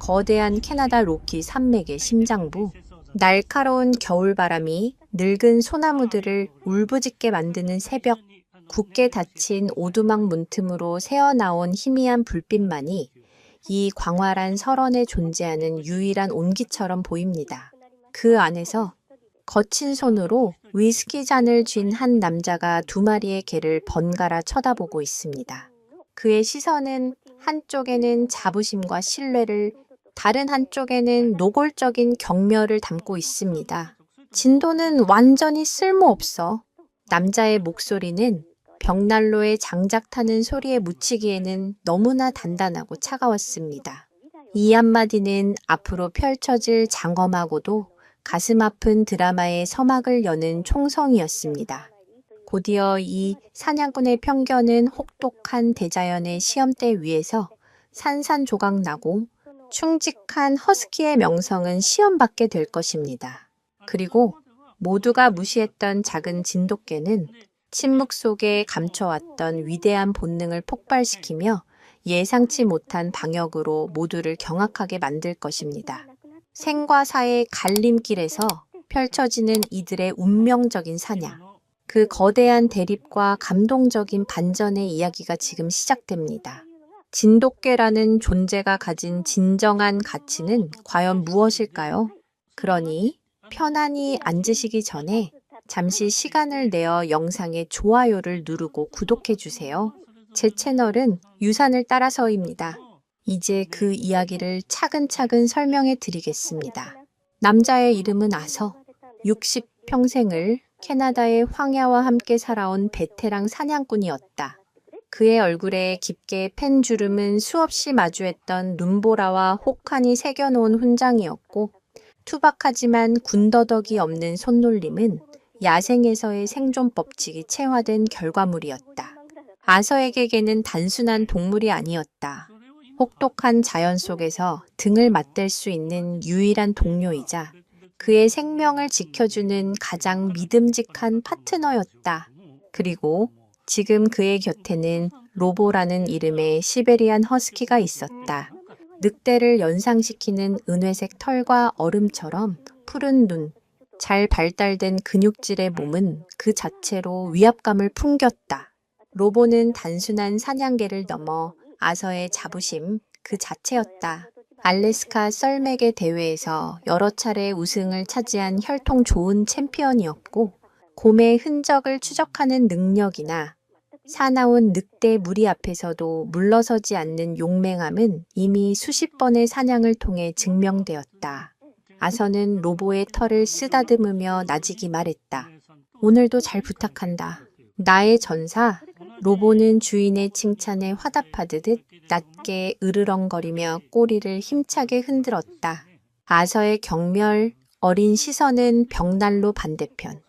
거대한 캐나다 로키 산맥의 심장부. 날카로운 겨울바람이 늙은 소나무들을 울부짖게 만드는 새벽. 굳게 닫힌 오두막 문틈으로 새어나온 희미한 불빛만이 이 광활한 설원에 존재하는 유일한 온기처럼 보입니다. 그 안에서 거친 손으로 위스키 잔을 쥔 한 남자가 두 마리의 개를 번갈아 쳐다보고 있습니다. 그의 시선은 한쪽에는 자부심과 신뢰를, 다른 한쪽에는 노골적인 경멸을 담고 있습니다. 진도는 완전히 쓸모없어. 남자의 목소리는 벽난로에 장작 타는 소리에 묻히기에는 너무나 단단하고 차가웠습니다. 이 한마디는 앞으로 펼쳐질 장엄하고도 가슴 아픈 드라마의 서막을 여는 총성이었습니다. 곧이어 이 사냥꾼의 편견은 혹독한 대자연의 시험대 위에서 산산조각 나고 충직한 허스키의 명성은 시험받게 될 것입니다. 그리고 모두가 무시했던 작은 진돗개는 침묵 속에 감춰왔던 위대한 본능을 폭발시키며 예상치 못한 방역으로 모두를 경악하게 만들 것입니다. 생과 사의 갈림길에서 펼쳐지는 이들의 운명적인 사냥. 그 거대한 대립과 감동적인 반전의 이야기가 지금 시작됩니다. 진돗개라는 존재가 가진 진정한 가치는 과연 무엇일까요? 그러니 편안히 앉으시기 전에 잠시 시간을 내어 영상에 좋아요를 누르고 구독해주세요. 제 채널은 유산을 따라서입니다. 이제 그 이야기를 차근차근 설명해 드리겠습니다. 남자의 이름은 아서. 60평생을 캐나다의 황야와 함께 살아온 베테랑 사냥꾼이었다. 그의 얼굴에 깊게 팬 주름은 수없이 마주했던 눈보라와 혹한이 새겨놓은 훈장이었고, 투박하지만 군더더기 없는 손놀림은 야생에서의 생존 법칙이 체화된 결과물이었다. 아서에게 개는 단순한 동물이 아니었다. 혹독한 자연 속에서 등을 맞댈 수 있는 유일한 동료이자 그의 생명을 지켜주는 가장 믿음직한 파트너였다. 그리고 지금 그의 곁에는 로보라는 이름의 시베리안 허스키가 있었다. 늑대를 연상시키는 은회색 털과 얼음처럼 푸른 눈, 잘 발달된 근육질의 몸은 그 자체로 위압감을 풍겼다. 로보는 단순한 사냥개를 넘어 아서의 자부심 그 자체였다. 알래스카 썰매계 대회에서 여러 차례 우승을 차지한 혈통 좋은 챔피언이었고, 곰의 흔적을 추적하는 능력이나 사나운 늑대 무리 앞에서도 물러서지 않는 용맹함은 이미 수십 번의 사냥을 통해 증명되었다. 아서는 로보의 털을 쓰다듬으며 나지기 말했다. 오늘도 잘 부탁한다. 나의 전사. 로보는 주인의 칭찬에 화답하듯 낮게 으르렁거리며 꼬리를 힘차게 흔들었다. 아서의 경멸, 어린 시선은 벽난로 반대편.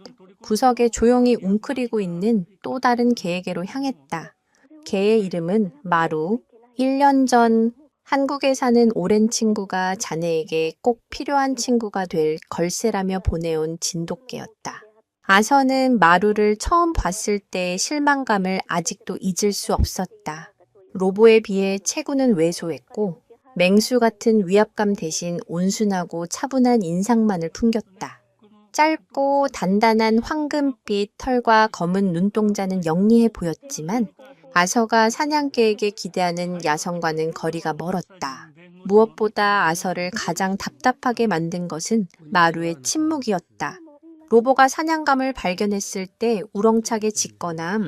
구석에 조용히 웅크리고 있는 또 다른 개에게로 향했다. 개의 이름은 마루. 1년 전 한국에 사는 오랜 친구가 자네에게 꼭 필요한 친구가 될 걸세라며 보내온 진돗개였다. 아서는 마루를 처음 봤을 때의 실망감을 아직도 잊을 수 없었다. 로보에 비해 체구는 왜소했고 맹수 같은 위압감 대신 온순하고 차분한 인상만을 풍겼다. 짧고 단단한 황금빛 털과 검은 눈동자는 영리해 보였지만 아서가 사냥개에게 기대하는 야성과는 거리가 멀었다. 무엇보다 아서를 가장 답답하게 만든 것은 마루의 침묵이었다. 로보가 사냥감을 발견했을 때 우렁차게 짖거나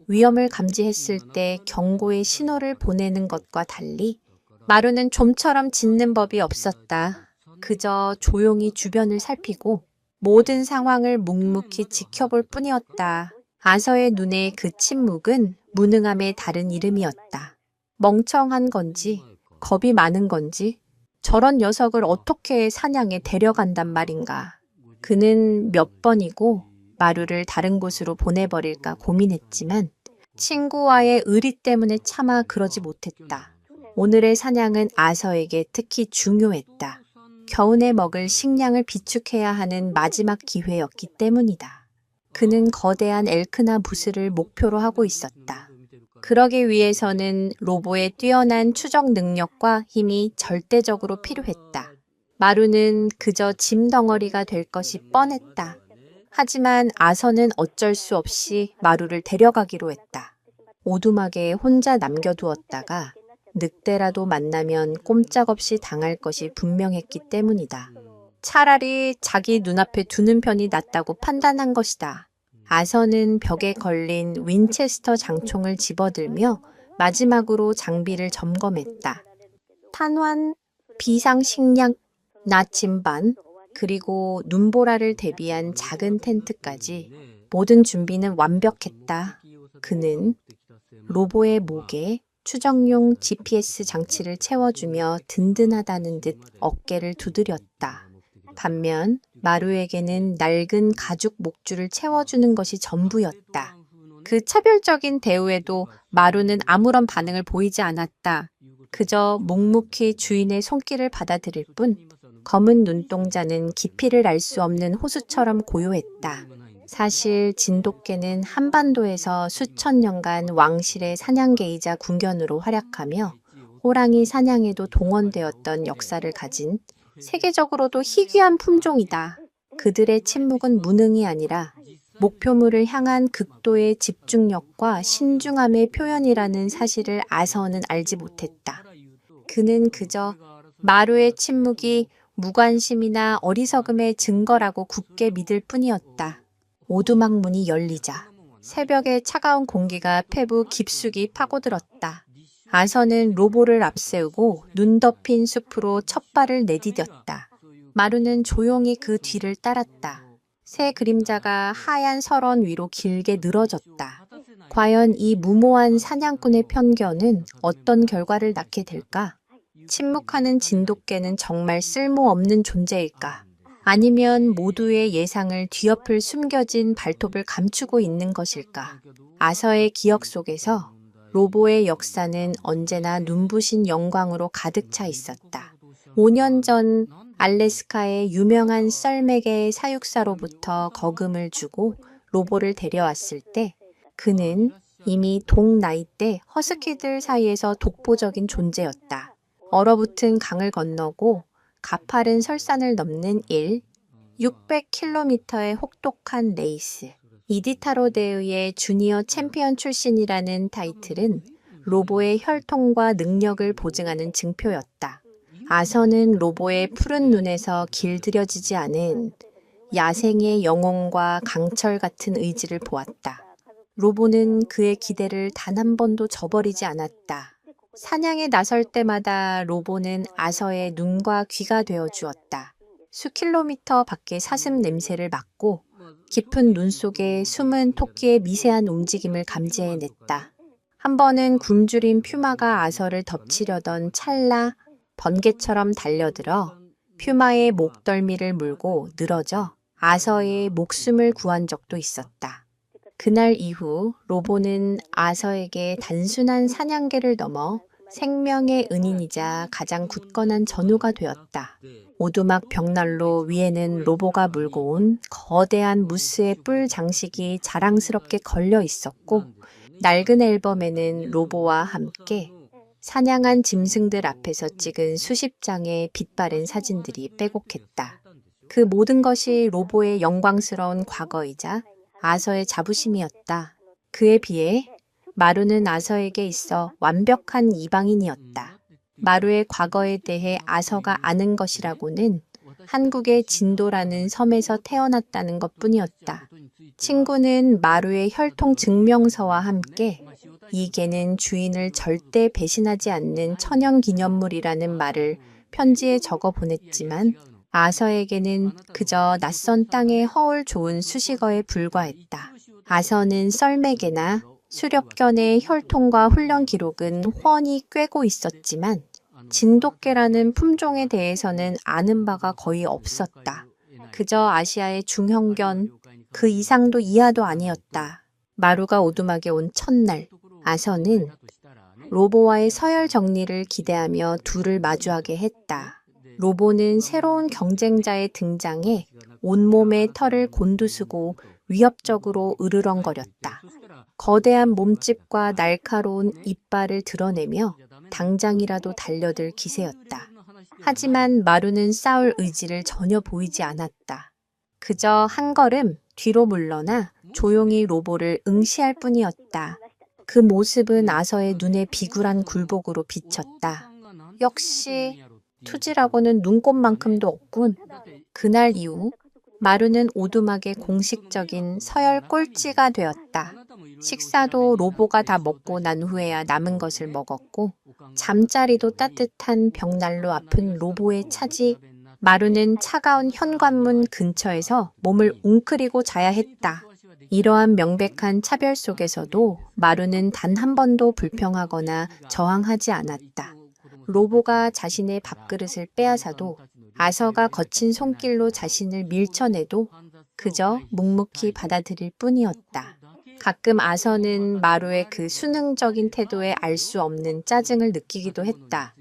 위험을 감지했을 때 경고의 신호를 보내는 것과 달리 마루는 좀처럼 짖는 법이 없었다. 그저 조용히 주변을 살피고 모든 상황을 묵묵히 지켜볼 뿐이었다. 아서의 눈에 그 침묵은 무능함의 다른 이름이었다. 멍청한 건지 겁이 많은 건지 저런 녀석을 어떻게 사냥에 데려간단 말인가. 그는 몇 번이고 마루를 다른 곳으로 보내버릴까 고민했지만 친구와의 의리 때문에 차마 그러지 못했다. 오늘의 사냥은 아서에게 특히 중요했다. 겨우내 먹을 식량을 비축해야 하는 마지막 기회였기 때문이다. 그는 거대한 엘크나 부스를 목표로 하고 있었다. 그러기 위해서는 로보의 뛰어난 추적 능력과 힘이 절대적으로 필요했다. 마루는 그저 짐 덩어리가 될 것이 뻔했다. 하지만 아서는 어쩔 수 없이 마루를 데려가기로 했다. 오두막에 혼자 남겨두었다가 늑대라도 만나면 꼼짝없이 당할 것이 분명했기 때문이다. 차라리 자기 눈앞에 두는 편이 낫다고 판단한 것이다. 아서는 벽에 걸린 윈체스터 장총을 집어들며 마지막으로 장비를 점검했다. 탄환, 비상식량, 나침반, 그리고 눈보라를 대비한 작은 텐트까지 모든 준비는 완벽했다. 그는 로보의 목에 추정용 GPS 장치를 채워주며 든든하다는 듯 어깨를 두드렸다. 반면 마루에게는 낡은 가죽 목줄을 채워주는 것이 전부였다. 그 차별적인 대우에도 마루는 아무런 반응을 보이지 않았다. 그저 묵묵히 주인의 손길을 받아들일 뿐 검은 눈동자는 깊이를 알 수 없는 호수처럼 고요했다. 사실 진돗개는 한반도에서 수천 년간 왕실의 사냥개이자 군견으로 활약하며 호랑이 사냥에도 동원되었던 역사를 가진 세계적으로도 희귀한 품종이다. 그들의 침묵은 무능이 아니라 목표물을 향한 극도의 집중력과 신중함의 표현이라는 사실을 아서는 알지 못했다. 그는 그저 마루의 침묵이 무관심이나 어리석음의 증거라고 굳게 믿을 뿐이었다. 오두막 문이 열리자 새벽의 차가운 공기가 폐부 깊숙이 파고들었다. 아서는 로보를 앞세우고 눈 덮인 숲으로 첫 발을 내디뎠다. 마루는 조용히 그 뒤를 따랐다. 새 그림자가 하얀 설원 위로 길게 늘어졌다. 과연 이 무모한 사냥꾼의 편견은 어떤 결과를 낳게 될까? 침묵하는 진돗개는 정말 쓸모없는 존재일까? 아니면 모두의 예상을 뒤엎을 숨겨진 발톱을 감추고 있는 것일까? 아서의 기억 속에서 로보의 역사는 언제나 눈부신 영광으로 가득 차 있었다. 5년 전 알래스카의 유명한 썰매개의 사육사로부터 거금을 주고 로보를 데려왔을 때 그는 이미 동나이 때 허스키들 사이에서 독보적인 존재였다. 얼어붙은 강을 건너고 가파른 설산을 넘는 600km의 혹독한 레이스. 이디타로데의 주니어 챔피언 출신이라는 타이틀은 로보의 혈통과 능력을 보증하는 증표였다. 아서는 로보의 푸른 눈에서 길들여지지 않은 야생의 영혼과 강철 같은 의지를 보았다. 로보는 그의 기대를 단 한 번도 저버리지 않았다. 사냥에 나설 때마다 로보는 아서의 눈과 귀가 되어 주었다. 수킬로미터 밖의 사슴 냄새를 맡고 깊은 눈 속에 숨은 토끼의 미세한 움직임을 감지해냈다. 한 번은 굶주린 퓨마가 아서를 덮치려던 찰나 번개처럼 달려들어 퓨마의 목덜미를 물고 늘어져 아서의 목숨을 구한 적도 있었다. 그날 이후 로보는 아서에게 단순한 사냥개를 넘어 생명의 은인이자 가장 굳건한 전우가 되었다. 오두막 벽난로 위에는 로보가 물고 온 거대한 무스의 뿔 장식이 자랑스럽게 걸려 있었고 낡은 앨범에는 로보와 함께 사냥한 짐승들 앞에서 찍은 수십 장의 빛바랜 사진들이 빼곡했다. 그 모든 것이 로보의 영광스러운 과거이자 아서의 자부심이었다. 그에 비해 마루는 아서에게 있어 완벽한 이방인이었다. 마루의 과거에 대해 아서가 아는 것이라고는 한국의 진도라는 섬에서 태어났다는 것뿐이었다. 친구는 마루의 혈통 증명서와 함께 이 개는 주인을 절대 배신하지 않는 천연기념물이라는 말을 편지에 적어 보냈지만 아서에게는 그저 낯선 땅의 허울 좋은 수식어에 불과했다. 아서는 썰매개나 수렵견의 혈통과 훈련 기록은 훤히 꿰고 있었지만 진돗개라는 품종에 대해서는 아는 바가 거의 없었다. 그저 아시아의 중형견, 그 이상도 이하도 아니었다. 마루가 오두막에 온 첫날, 아서는 로보와의 서열 정리를 기대하며 둘을 마주하게 했다. 로보는 새로운 경쟁자의 등장에 온몸의 털을 곤두쓰고 위협적으로 으르렁거렸다. 거대한 몸집과 날카로운 이빨을 드러내며 당장이라도 달려들 기세였다. 하지만 마루는 싸울 의지를 전혀 보이지 않았다. 그저 한 걸음 뒤로 물러나 조용히 로보를 응시할 뿐이었다. 그 모습은 아서의 눈에 비굴한 굴복으로 비쳤다. 역시 투지라고는 눈꼽만큼도 없군. 그날 이후 마루는 오두막의 공식적인 서열 꼴찌가 되었다. 식사도 로보가 다 먹고 난 후에야 남은 것을 먹었고 잠자리도 따뜻한 벽난로 앞은 로보의 차지. 마루는 차가운 현관문 근처에서 몸을 웅크리고 자야 했다. 이러한 명백한 차별 속에서도 마루는 단 한 번도 불평하거나 저항하지 않았다. 로보가 자신의 밥그릇을 빼앗아도 아서가 거친 손길로 자신을 밀쳐내도 그저 묵묵히 받아들일 뿐이었다. 가끔 아서는 마루의 그 수능적인 태도에 알 수 없는 짜증을 느끼기도 했다.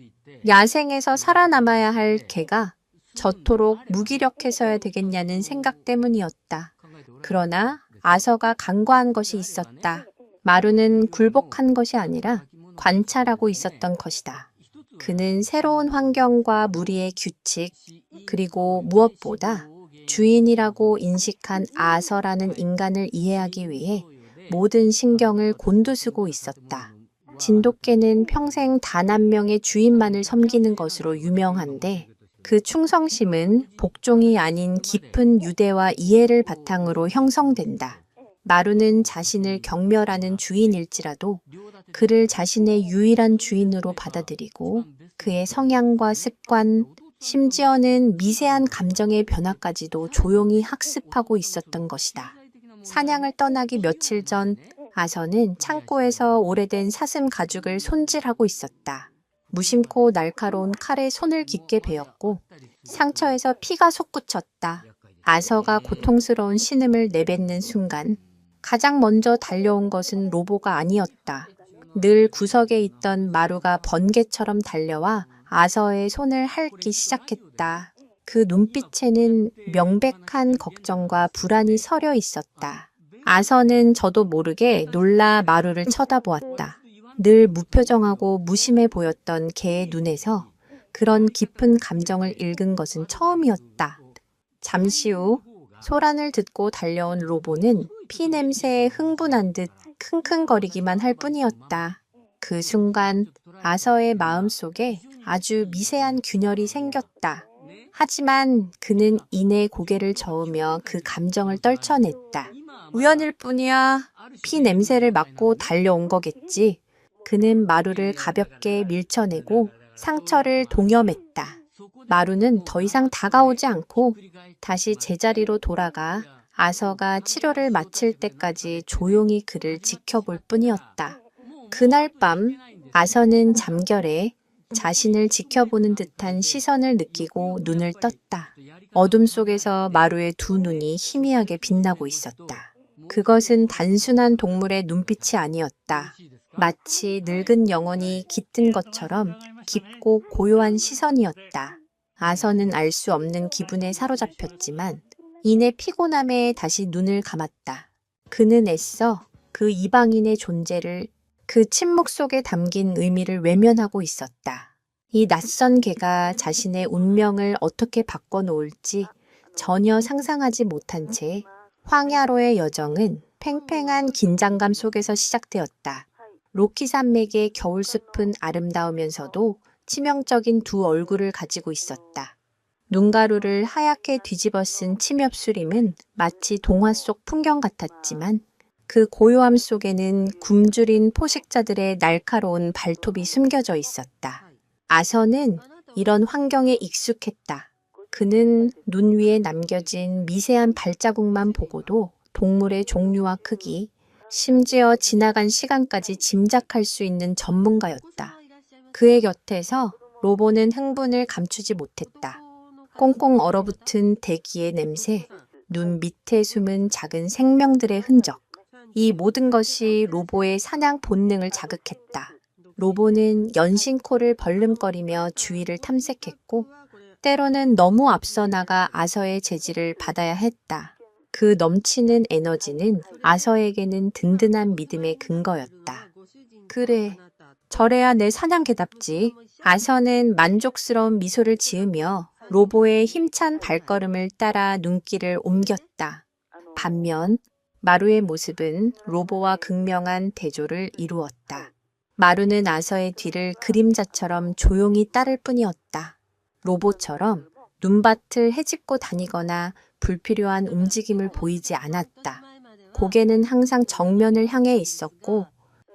야생에서 살아남아야 할 개가 저토록 무기력해서야 되겠냐는 생각 때문이었다. 그러나 아서가 간과한 것이 있었다. 마루는 굴복한 것이 아니라 관찰하고 있었던 것이다. 그는 새로운 환경과 무리의 규칙, 그리고 무엇보다 주인이라고 인식한 아서라는 인간을 이해하기 위해 모든 신경을 곤두쓰고 있었다. 진돗개는 평생 단 한 명의 주인만을 섬기는 것으로 유명한데 그 충성심은 복종이 아닌 깊은 유대와 이해를 바탕으로 형성된다. 마루는 자신을 경멸하는 주인일지라도 그를 자신의 유일한 주인으로 받아들이고 그의 성향과 습관, 심지어는 미세한 감정의 변화까지도 조용히 학습하고 있었던 것이다. 사냥을 떠나기 며칠 전 아서는 창고에서 오래된 사슴 가죽을 손질하고 있었다. 무심코 날카로운 칼에 손을 깊게 베었고 상처에서 피가 솟구쳤다. 아서가 고통스러운 신음을 내뱉는 순간 가장 먼저 달려온 것은 로보가 아니었다. 늘 구석에 있던 마루가 번개처럼 달려와 아서의 손을 핥기 시작했다. 그 눈빛에는 명백한 걱정과 불안이 서려 있었다. 아서는 저도 모르게 놀라 마루를 쳐다보았다. 늘 무표정하고 무심해 보였던 개의 눈에서 그런 깊은 감정을 읽은 것은 처음이었다. 잠시 후 소란을 듣고 달려온 로보는 피 냄새에 흥분한 듯 킁킁거리기만 할 뿐이었다. 그 순간 아서의 마음속에 아주 미세한 균열이 생겼다. 하지만 그는 이내 고개를 저으며 그 감정을 떨쳐냈다. 우연일 뿐이야. 피 냄새를 맡고 달려온 거겠지. 그는 마루를 가볍게 밀쳐내고 상처를 동여맸다. 마루는 더 이상 다가오지 않고 다시 제자리로 돌아가 아서가 치료를 마칠 때까지 조용히 그를 지켜볼 뿐이었다. 그날 밤 아서는 잠결에 자신을 지켜보는 듯한 시선을 느끼고 눈을 떴다. 어둠 속에서 마루의 두 눈이 희미하게 빛나고 있었다. 그것은 단순한 동물의 눈빛이 아니었다. 마치 늙은 영혼이 깃든 것처럼 깊고 고요한 시선이었다. 아서는 알 수 없는 기분에 사로잡혔지만 이내 피곤함에 다시 눈을 감았다. 그는 애써 그 이방인의 존재를, 그 침묵 속에 담긴 의미를 외면하고 있었다. 이 낯선 개가 자신의 운명을 어떻게 바꿔놓을지 전혀 상상하지 못한 채 황야로의 여정은 팽팽한 긴장감 속에서 시작되었다. 로키 산맥의 겨울숲은 아름다우면서도 치명적인 두 얼굴을 가지고 있었다. 눈가루를 하얗게 뒤집어 쓴 침엽수림은 마치 동화 속 풍경 같았지만 그 고요함 속에는 굶주린 포식자들의 날카로운 발톱이 숨겨져 있었다. 아서는 이런 환경에 익숙했다. 그는 눈 위에 남겨진 미세한 발자국만 보고도 동물의 종류와 크기, 심지어 지나간 시간까지 짐작할 수 있는 전문가였다. 그의 곁에서 로보는 흥분을 감추지 못했다. 꽁꽁 얼어붙은 대기의 냄새, 눈 밑에 숨은 작은 생명들의 흔적. 이 모든 것이 로보의 사냥 본능을 자극했다. 로보는 연신코를 벌름거리며 주위를 탐색했고 때로는 너무 앞서 나가 아서의 제지를 받아야 했다. 그 넘치는 에너지는 아서에게는 든든한 믿음의 근거였다. 그래, 저래야 내 사냥개답지. 아서는 만족스러운 미소를 지으며 로보의 힘찬 발걸음을 따라 눈길을 옮겼다. 반면 마루의 모습은 로보와 극명한 대조를 이루었다. 마루는 아서의 뒤를 그림자처럼 조용히 따를 뿐이었다. 로보처럼 눈밭을 헤집고 다니거나 불필요한 움직임을 보이지 않았다. 고개는 항상 정면을 향해 있었고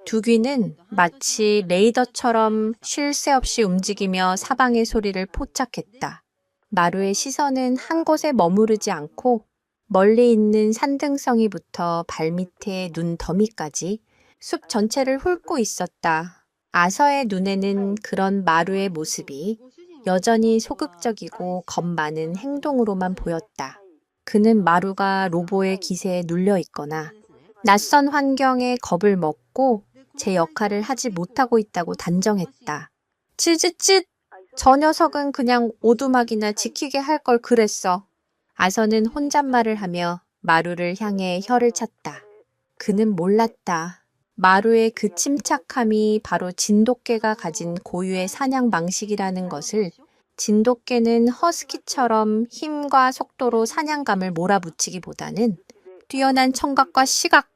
두 귀는 마치 레이더처럼 쉴 새 없이 움직이며 사방의 소리를 포착했다. 마루의 시선은 한 곳에 머무르지 않고 멀리 있는 산등성이부터 발밑의 눈 더미까지 숲 전체를 훑고 있었다. 아서의 눈에는 그런 마루의 모습이 여전히 소극적이고 겁 많은 행동으로만 보였다. 그는 마루가 로보의 기세에 눌려 있거나 낯선 환경에 겁을 먹고 제 역할을 하지 못하고 있다고 단정했다. 찌찌찌! 저 녀석은 그냥 오두막이나 지키게 할 걸 그랬어. 아서는 혼잣말을 하며 마루를 향해 혀를 찼다. 그는 몰랐다. 마루의 그 침착함이 바로 진돗개가 가진 고유의 사냥 방식이라는 것을. 진돗개는 허스키처럼 힘과 속도로 사냥감을 몰아붙이기보다는 뛰어난 청각과 시각,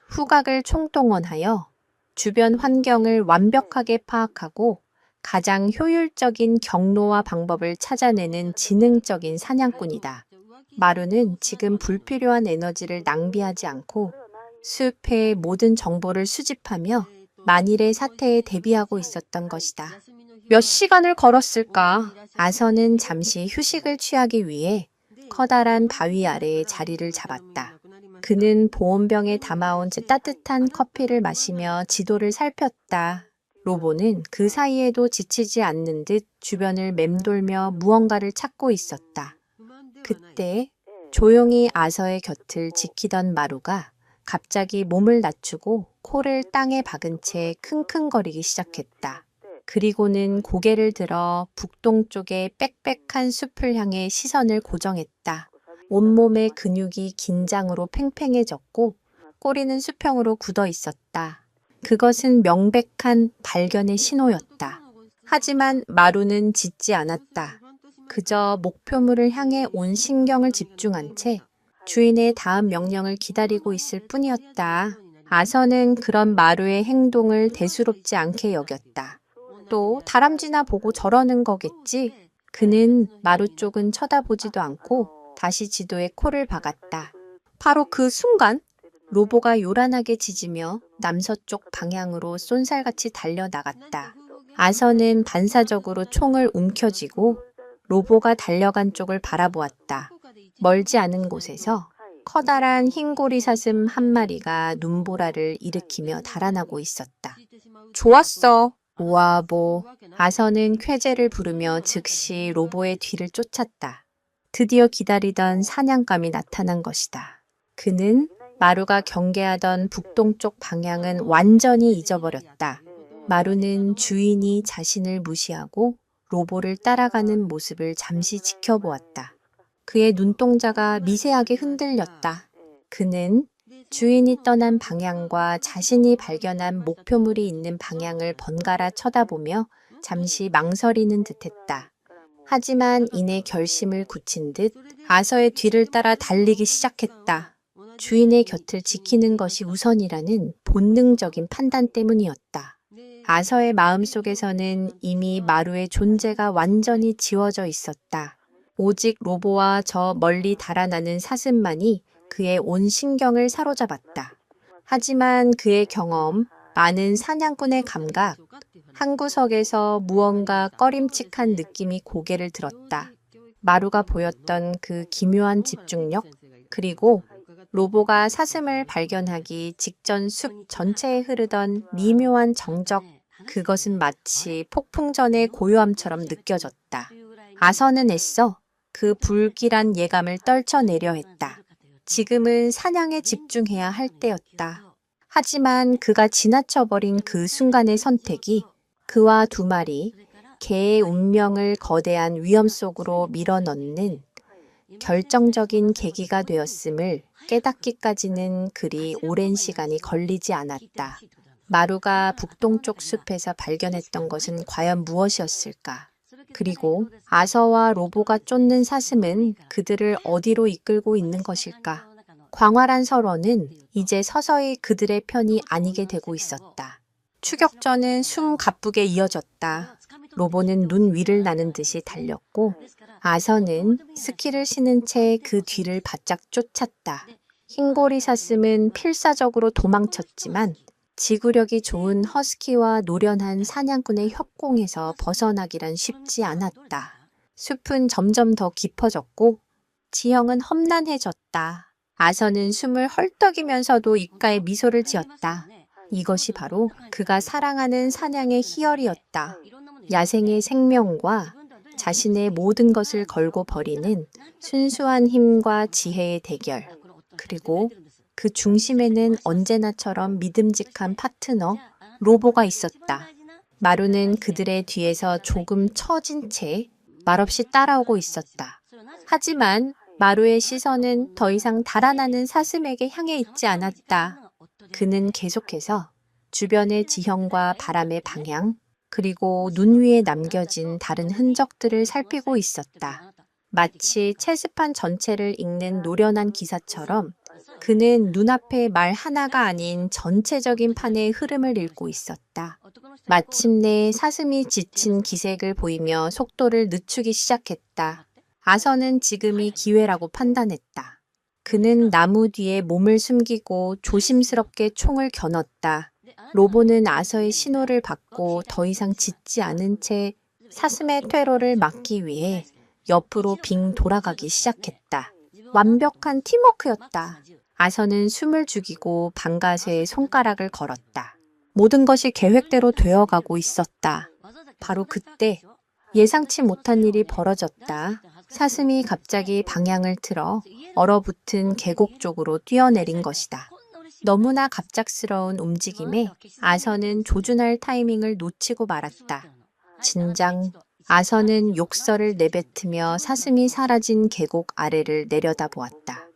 후각을 총동원하여 주변 환경을 완벽하게 파악하고 가장 효율적인 경로와 방법을 찾아내는 지능적인 사냥꾼이다. 마루는 지금 불필요한 에너지를 낭비하지 않고 숲의 모든 정보를 수집하며 만일의 사태에 대비하고 있었던 것이다. 몇 시간을 걸었을까? 아서는 잠시 휴식을 취하기 위해 커다란 바위 아래에 자리를 잡았다. 그는 보온병에 담아온 따뜻한 커피를 마시며 지도를 살폈다. 로보는 그 사이에도 지치지 않는 듯 주변을 맴돌며 무언가를 찾고 있었다. 그때 조용히 아서의 곁을 지키던 마루가 갑자기 몸을 낮추고 코를 땅에 박은 채 킁킁거리기 시작했다. 그리고는 고개를 들어 북동쪽의 빽빽한 숲을 향해 시선을 고정했다. 온몸의 근육이 긴장으로 팽팽해졌고 꼬리는 수평으로 굳어 있었다. 그것은 명백한 발견의 신호였다. 하지만 마루는 짖지 않았다. 그저 목표물을 향해 온 신경을 집중한 채 주인의 다음 명령을 기다리고 있을 뿐이었다. 아서는 그런 마루의 행동을 대수롭지 않게 여겼다. 또 다람쥐나 보고 저러는 거겠지. 그는 마루 쪽은 쳐다보지도 않고 다시 지도에 코를 박았다. 바로 그 순간 로보가 요란하게 짖으며 남서쪽 방향으로 쏜살같이 달려나갔다. 아서는 반사적으로 총을 움켜쥐고 로보가 달려간 쪽을 바라보았다. 멀지 않은 곳에서 커다란 흰고리 사슴 한 마리가 눈보라를 일으키며 달아나고 있었다. 좋았어. 오아보. 아서는 쾌재를 부르며 즉시 로보의 뒤를 쫓았다. 드디어 기다리던 사냥감이 나타난 것이다. 그는 마루가 경계하던 북동쪽 방향은 완전히 잊어버렸다. 마루는 주인이 자신을 무시하고 로보를 따라가는 모습을 잠시 지켜보았다. 그의 눈동자가 미세하게 흔들렸다. 그는 주인이 떠난 방향과 자신이 발견한 목표물이 있는 방향을 번갈아 쳐다보며 잠시 망설이는 듯했다. 하지만 이내 결심을 굳힌 듯 아서의 뒤를 따라 달리기 시작했다. 주인의 곁을 지키는 것이 우선이라는 본능적인 판단 때문이었다. 아서의 마음속에서는 이미 마루의 존재가 완전히 지워져 있었다. 오직 로보와 저 멀리 달아나는 사슴만이 그의 온 신경을 사로잡았다. 하지만 그의 경험, 많은 사냥꾼의 감각, 한 구석에서 무언가 꺼림칙한 느낌이 고개를 들었다. 마루가 보였던 그 기묘한 집중력, 그리고 로보가 사슴을 발견하기 직전 숲 전체에 흐르던 미묘한 정적, 그것은 마치 폭풍전의 고요함처럼 느껴졌다. 아서는 애써 그 불길한 예감을 떨쳐내려 했다. 지금은 사냥에 집중해야 할 때였다. 하지만 그가 지나쳐버린 그 순간의 선택이 그와 두 마리 개의 운명을 거대한 위험 속으로 밀어넣는 결정적인 계기가 되었음을 깨닫기까지는 그리 오랜 시간이 걸리지 않았다. 마루가 북동쪽 숲에서 발견했던 것은 과연 무엇이었을까? 그리고 아서와 로보가 쫓는 사슴은 그들을 어디로 이끌고 있는 것일까? 광활한 설원은 이제 서서히 그들의 편이 아니게 되고 있었다. 추격전은 숨 가쁘게 이어졌다. 로보는 눈 위를 나는 듯이 달렸고 아서는 스키를 신은 채 그 뒤를 바짝 쫓았다. 흰고리 사슴은 필사적으로 도망쳤지만 지구력이 좋은 허스키와 노련한 사냥꾼의 협공에서 벗어나기란 쉽지 않았다. 숲은 점점 더 깊어졌고 지형은 험난해졌다. 아서는 숨을 헐떡이면서도 입가에 미소를 지었다. 이것이 바로 그가 사랑하는 사냥의 희열이었다. 야생의 생명과 자신의 모든 것을 걸고 벌이는 순수한 힘과 지혜의 대결. 그리고 그 중심에는 언제나처럼 믿음직한 파트너, 로보가 있었다. 마루는 그들의 뒤에서 조금 처진 채 말없이 따라오고 있었다. 하지만 마루의 시선은 더 이상 달아나는 사슴에게 향해 있지 않았다. 그는 계속해서 주변의 지형과 바람의 방향, 그리고 눈 위에 남겨진 다른 흔적들을 살피고 있었다. 마치 체스판 전체를 읽는 노련한 기사처럼 그는 눈앞에 말 하나가 아닌 전체적인 판의 흐름을 읽고 있었다. 마침내 사슴이 지친 기색을 보이며 속도를 늦추기 시작했다. 아서는 지금이 기회라고 판단했다. 그는 나무 뒤에 몸을 숨기고 조심스럽게 총을 겨눴다. 로보는 아서의 신호를 받고 더 이상 짖지 않은 채 사슴의 퇴로를 막기 위해 옆으로 빙 돌아가기 시작했다. 완벽한 팀워크였다. 아서는 숨을 죽이고 방가쇠에 손가락을 걸었다. 모든 것이 계획대로 되어가고 있었다. 바로 그때 예상치 못한 일이 벌어졌다. 사슴이 갑자기 방향을 틀어 얼어붙은 계곡 쪽으로 뛰어내린 것이다. 너무나 갑작스러운 움직임에 아서는 조준할 타이밍을 놓치고 말았다. 진작 아서는 욕설을 내뱉으며 사슴이 사라진 계곡 아래를 내려다보았다.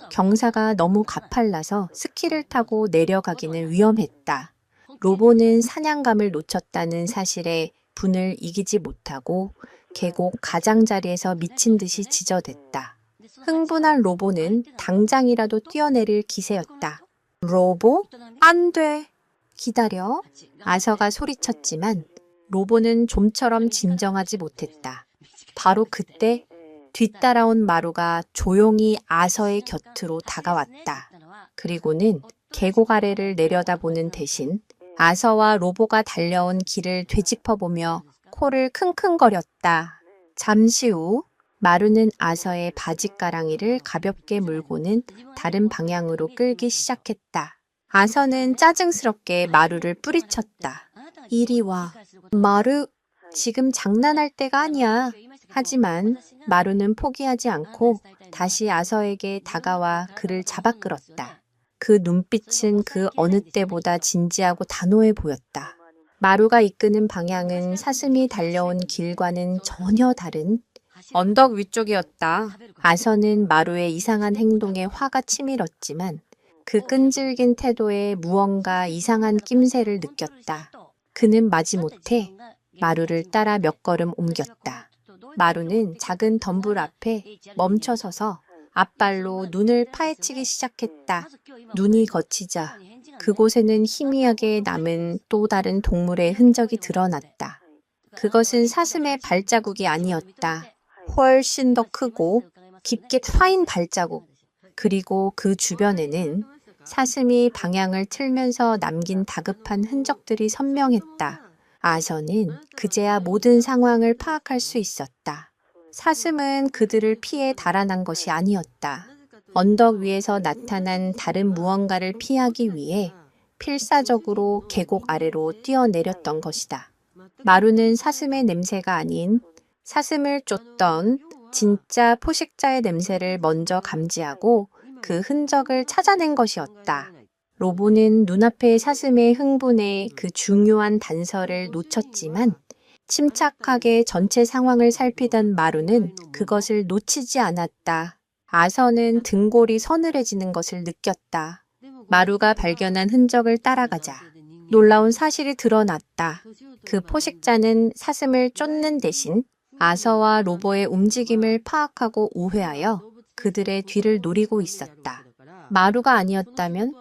경사가 너무 가팔라서 스키를 타고 내려가기는 위험했다. 로보는 사냥감을 놓쳤다는 사실에 분을 이기지 못하고 계곡 가장자리에서 미친 듯이 지저댔다. 흥분한 로보는 당장이라도 뛰어내릴 기세였다. 로보? 안 돼. 기다려. 아서가 소리쳤지만 로보는 좀처럼 진정하지 못했다. 바로 그때 뒤따라온 마루가 조용히 아서의 곁으로 다가왔다. 그리고는 계곡 아래를 내려다보는 대신 아서와 로보가 달려온 길을 되짚어보며 코를 킁킁거렸다. 잠시 후 마루는 아서의 바지가랑이를 가볍게 물고는 다른 방향으로 끌기 시작했다. 아서는 짜증스럽게 마루를 뿌리쳤다. 이리 와. 마루, 지금 장난할 때가 아니야. 하지만 마루는 포기하지 않고 다시 아서에게 다가와 그를 잡아 끌었다. 그 눈빛은 그 어느 때보다 진지하고 단호해 보였다. 마루가 이끄는 방향은 사슴이 달려온 길과는 전혀 다른 언덕 위쪽이었다. 아서는 마루의 이상한 행동에 화가 치밀었지만 그 끈질긴 태도에 무언가 이상한 낌새를 느꼈다. 그는 마지못해 마루를 따라 몇 걸음 옮겼다. 마루는 작은 덤불 앞에 멈춰서서 앞발로 눈을 파헤치기 시작했다. 눈이 거치자 그곳에는 희미하게 남은 또 다른 동물의 흔적이 드러났다. 그것은 사슴의 발자국이 아니었다. 훨씬 더 크고 깊게 파인 발자국. 그리고 그 주변에는 사슴이 방향을 틀면서 남긴 다급한 흔적들이 선명했다. 아서는 그제야 모든 상황을 파악할 수 있었다. 사슴은 그들을 피해 달아난 것이 아니었다. 언덕 위에서 나타난 다른 무언가를 피하기 위해 필사적으로 계곡 아래로 뛰어내렸던 것이다. 마루는 사슴의 냄새가 아닌 사슴을 쫓던 진짜 포식자의 냄새를 먼저 감지하고 그 흔적을 찾아낸 것이었다. 로보는 눈앞의 사슴의 흥분에 그 중요한 단서를 놓쳤지만 침착하게 전체 상황을 살피던 마루는 그것을 놓치지 않았다. 아서는 등골이 서늘해지는 것을 느꼈다. 마루가 발견한 흔적을 따라가자 놀라운 사실이 드러났다. 그 포식자는 사슴을 쫓는 대신 아서와 로보의 움직임을 파악하고 우회하여 그들의 뒤를 노리고 있었다. 마루가 아니었다면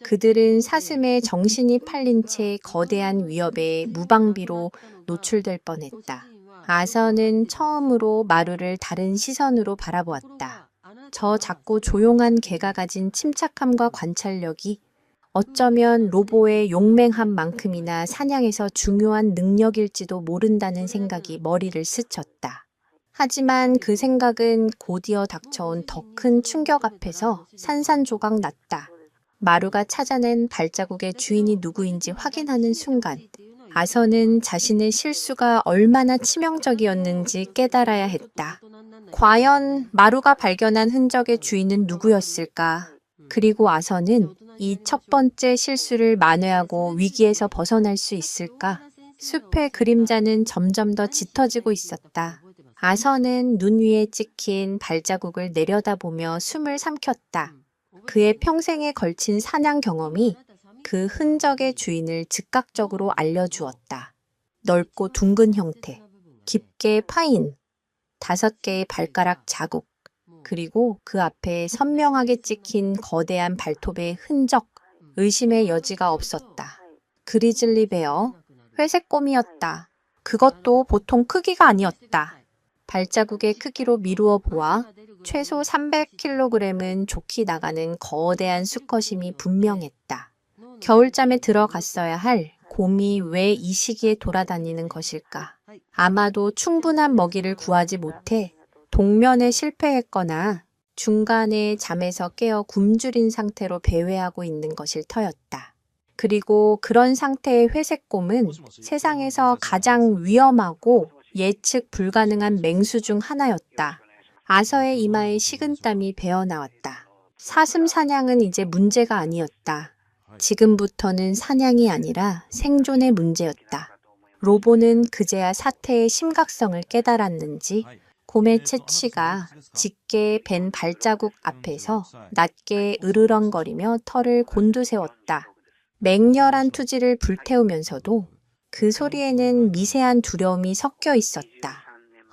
그들은 사슴의 정신이 팔린 채 거대한 위협에 무방비로 노출될 뻔했다. 아서는 처음으로 마루를 다른 시선으로 바라보았다. 저 작고 조용한 개가 가진 침착함과 관찰력이 어쩌면 로보의 용맹함만큼이나 사냥에서 중요한 능력일지도 모른다는 생각이 머리를 스쳤다. 하지만 그 생각은 곧이어 닥쳐온 더 큰 충격 앞에서 산산조각 났다. 마루가 찾아낸 발자국의 주인이 누구인지 확인하는 순간 아서는 자신의 실수가 얼마나 치명적이었는지 깨달아야 했다. 과연 마루가 발견한 흔적의 주인은 누구였을까? 그리고 아서는 이 첫 번째 실수를 만회하고 위기에서 벗어날 수 있을까? 숲의 그림자는 점점 더 짙어지고 있었다. 아서는 눈 위에 찍힌 발자국을 내려다보며 숨을 삼켰다. 그의 평생에 걸친 사냥 경험이 그 흔적의 주인을 즉각적으로 알려주었다. 넓고 둥근 형태, 깊게 파인 5개의 발가락 자국, 그리고 그 앞에 선명하게 찍힌 거대한 발톱의 흔적, 의심의 여지가 없었다. 그리즐리 베어, 회색곰이었다. 그것도 보통 크기가 아니었다. 발자국의 크기로 미루어 보아 최소 300kg은 좋게 나가는 거대한 수컷임이 분명했다. 겨울잠에 들어갔어야 할 곰이 왜 이 시기에 돌아다니는 것일까? 아마도 충분한 먹이를 구하지 못해 동면에 실패했거나 중간에 잠에서 깨어 굶주린 상태로 배회하고 있는 것일 터였다. 그리고 그런 상태의 회색곰은 세상에서 가장 위험하고 예측 불가능한 맹수 중 하나였다. 아서의 이마에 식은땀이 배어나왔다. 사슴 사냥은 이제 문제가 아니었다. 지금부터는 사냥이 아니라 생존의 문제였다. 로보는 그제야 사태의 심각성을 깨달았는지 곰의 채취가 짙게 벤 발자국 앞에서 낮게 으르렁거리며 털을 곤두세웠다. 맹렬한 투지를 불태우면서도 그 소리에는 미세한 두려움이 섞여 있었다.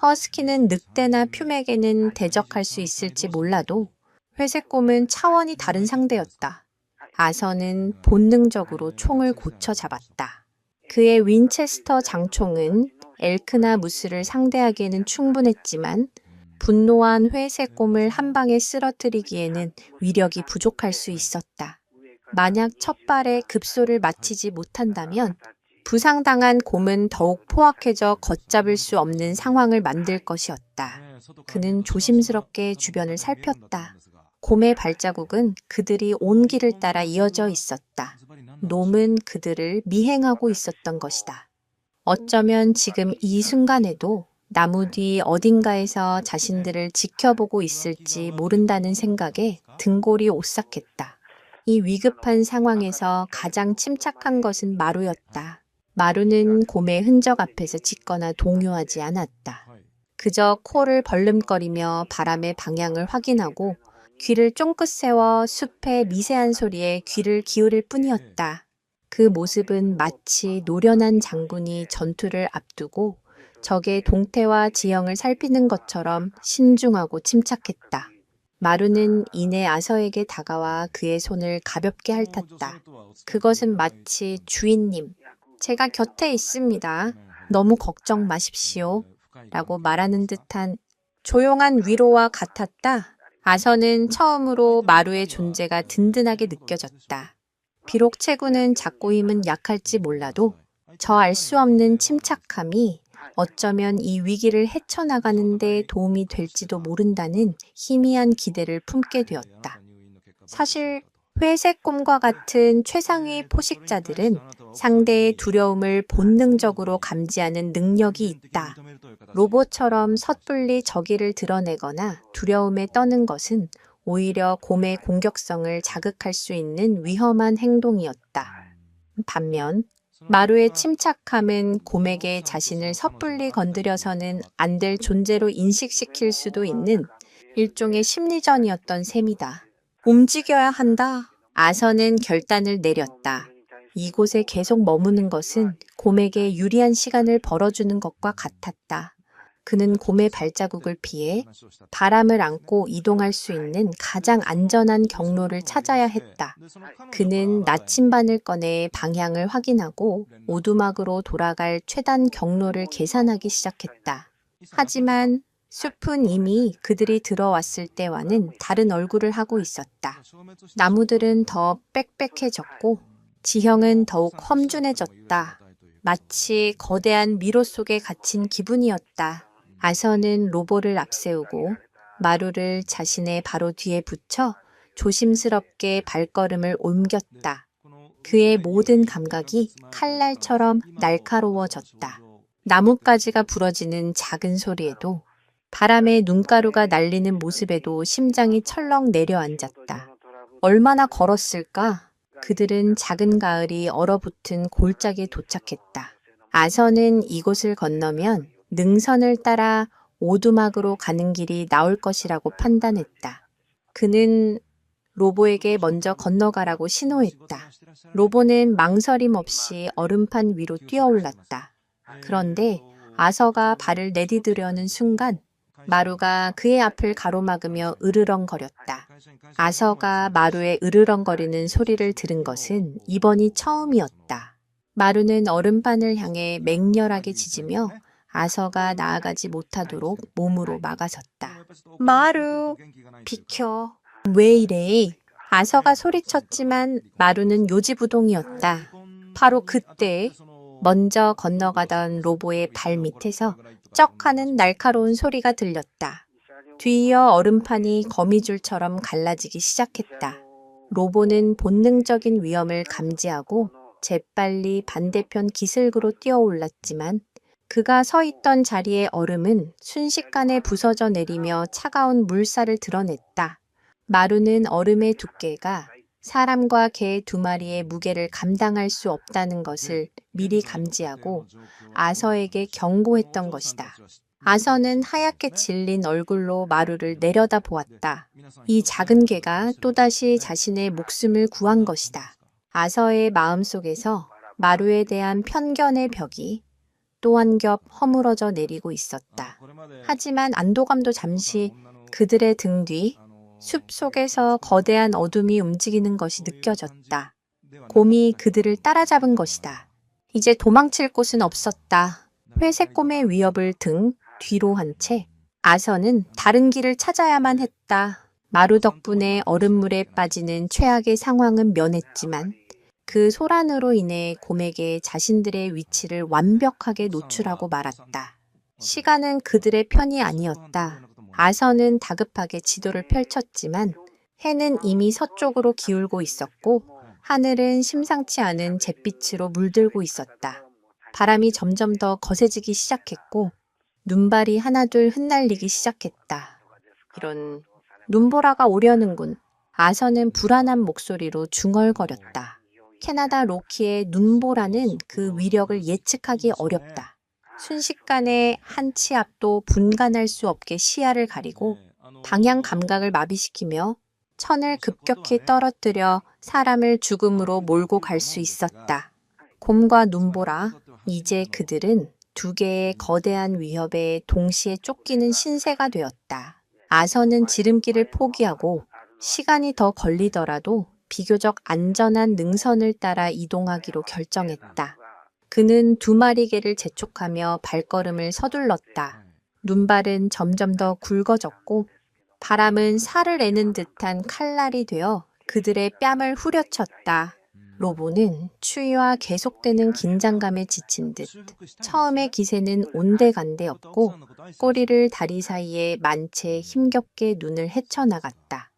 허스키는 늑대나 퓨맥에는 대적할 수 있을지 몰라도 회색곰은 차원이 다른 상대였다. 아서는 본능적으로 총을 고쳐 잡았다. 그의 윈체스터 장총은 엘크나 무스를 상대하기에는 충분했지만 분노한 회색곰을 한 방에 쓰러뜨리기에는 위력이 부족할 수 있었다. 만약 첫 발에 급소를 마치지 못한다면 부상당한 곰은 더욱 포악해져 걷잡을 수 없는 상황을 만들 것이었다. 그는 조심스럽게 주변을 살폈다. 곰의 발자국은 그들이 온 길을 따라 이어져 있었다. 놈은 그들을 미행하고 있었던 것이다. 어쩌면 지금 이 순간에도 나무 뒤 어딘가에서 자신들을 지켜보고 있을지 모른다는 생각에 등골이 오싹했다. 이 위급한 상황에서 가장 침착한 것은 마루였다. 마루는 곰의 흔적 앞에서 짖거나 동요하지 않았다. 그저 코를 벌름거리며 바람의 방향을 확인하고 귀를 쫑긋 세워 숲의 미세한 소리에 귀를 기울일 뿐이었다. 그 모습은 마치 노련한 장군이 전투를 앞두고 적의 동태와 지형을 살피는 것처럼 신중하고 침착했다. 마루는 이내 아서에게 다가와 그의 손을 가볍게 핥았다. 그것은 마치 주인님, 제가 곁에 있습니다. 너무 걱정 마십시오. 라고 말하는 듯한 조용한 위로와 같았다. 아서는 처음으로 마루의 존재가 든든하게 느껴졌다. 비록 체구는 작고 힘은 약할지 몰라도 저 알 수 없는 침착함이 어쩌면 이 위기를 헤쳐나가는 데 도움이 될지도 모른다는 희미한 기대를 품게 되었다. 사실 회색곰과 같은 최상위 포식자들은 상대의 두려움을 본능적으로 감지하는 능력이 있다. 로봇처럼 섣불리 저기를 드러내거나 두려움에 떠는 것은 오히려 곰의 공격성을 자극할 수 있는 위험한 행동이었다. 반면 마루의 침착함은 곰에게 자신을 섣불리 건드려서는 안 될 존재로 인식시킬 수도 있는 일종의 심리전이었던 셈이다. 움직여야 한다. 아서는 결단을 내렸다. 이곳에 계속 머무는 것은 곰에게 유리한 시간을 벌어주는 것과 같았다. 그는 곰의 발자국을 피해 바람을 안고 이동할 수 있는 가장 안전한 경로를 찾아야 했다. 그는 나침반을 꺼내 방향을 확인하고 오두막으로 돌아갈 최단 경로를 계산하기 시작했다. 하지만 숲은 이미 그들이 들어왔을 때와는 다른 얼굴을 하고 있었다. 나무들은 더 빽빽해졌고 지형은 더욱 험준해졌다. 마치 거대한 미로 속에 갇힌 기분이었다. 아서는 로보를 앞세우고 마루를 자신의 바로 뒤에 붙여 조심스럽게 발걸음을 옮겼다. 그의 모든 감각이 칼날처럼 날카로워졌다. 나뭇가지가 부러지는 작은 소리에도 바람에 눈가루가 날리는 모습에도 심장이 철렁 내려앉았다. 얼마나 걸었을까? 그들은 작은 가을이 얼어붙은 골짜기에 도착했다. 아서는 이곳을 건너면 능선을 따라 오두막으로 가는 길이 나올 것이라고 판단했다. 그는 로보에게 먼저 건너가라고 신호했다. 로보는 망설임 없이 얼음판 위로 뛰어올랐다. 그런데 아서가 발을 내디디려는 순간 마루가 그의 앞을 가로막으며 으르렁거렸다. 아서가 마루에 으르렁거리는 소리를 들은 것은 이번이 처음이었다. 마루는 얼음판을 향해 맹렬하게 짖으며 아서가 나아가지 못하도록 몸으로 막아섰다. 마루, 비켜. 왜 이래? 아서가 소리쳤지만 마루는 요지부동이었다. 바로 그때 먼저 건너가던 로보의 발 밑에서 쩍 하는 날카로운 소리가 들렸다. 뒤이어 얼음판이 거미줄처럼 갈라지기 시작했다. 로보는 본능적인 위험을 감지하고 재빨리 반대편 기슭으로 뛰어올랐지만 그가 서 있던 자리의 얼음은 순식간에 부서져 내리며 차가운 물살을 드러냈다. 마루는 얼음의 두께가 사람과 개 두 마리의 무게를 감당할 수 없다는 것을 미리 감지하고 아서에게 경고했던 것이다. 아서는 하얗게 질린 얼굴로 마루를 내려다 보았다. 이 작은 개가 또다시 자신의 목숨을 구한 것이다. 아서의 마음속에서 마루에 대한 편견의 벽이 또 한 겹 허물어져 내리고 있었다. 하지만 안도감도 잠시 그들의 등 뒤 숲 속에서 거대한 어둠이 움직이는 것이 느껴졌다. 곰이 그들을 따라잡은 것이다. 이제 도망칠 곳은 없었다. 회색곰의 위협을 등 뒤로 한 채 아서는 다른 길을 찾아야만 했다. 마루 덕분에 얼음물에 빠지는 최악의 상황은 면했지만 그 소란으로 인해 곰에게 자신들의 위치를 완벽하게 노출하고 말았다. 시간은 그들의 편이 아니었다. 아서는 다급하게 지도를 펼쳤지만 해는 이미 서쪽으로 기울고 있었고 하늘은 심상치 않은 잿빛으로 물들고 있었다. 바람이 점점 더 거세지기 시작했고 눈발이 하나둘 흩날리기 시작했다. 이런 눈보라가 오려는군. 아서는 불안한 목소리로 중얼거렸다. 캐나다 로키의 눈보라는 그 위력을 예측하기 어렵다. 순식간에 한 치 앞도 분간할 수 없게 시야를 가리고 방향 감각을 마비시키며 천을 급격히 떨어뜨려 사람을 죽음으로 몰고 갈 수 있었다. 곰과 눈보라, 이제 그들은 두 개의 거대한 위협에 동시에 쫓기는 신세가 되었다. 아서는 지름길을 포기하고 시간이 더 걸리더라도 비교적 안전한 능선을 따라 이동하기로 결정했다. 그는 두 마리 개를 재촉하며 발걸음을 서둘렀다. 눈발은 점점 더 굵어졌고 바람은 살을 내는 듯한 칼날이 되어 그들의 뺨을 후려쳤다. 로보는 추위와 계속되는 긴장감에 지친 듯 처음의 기세는 온데간데 없고 꼬리를 다리 사이에 만 채 힘겹게 눈을 헤쳐나갔다.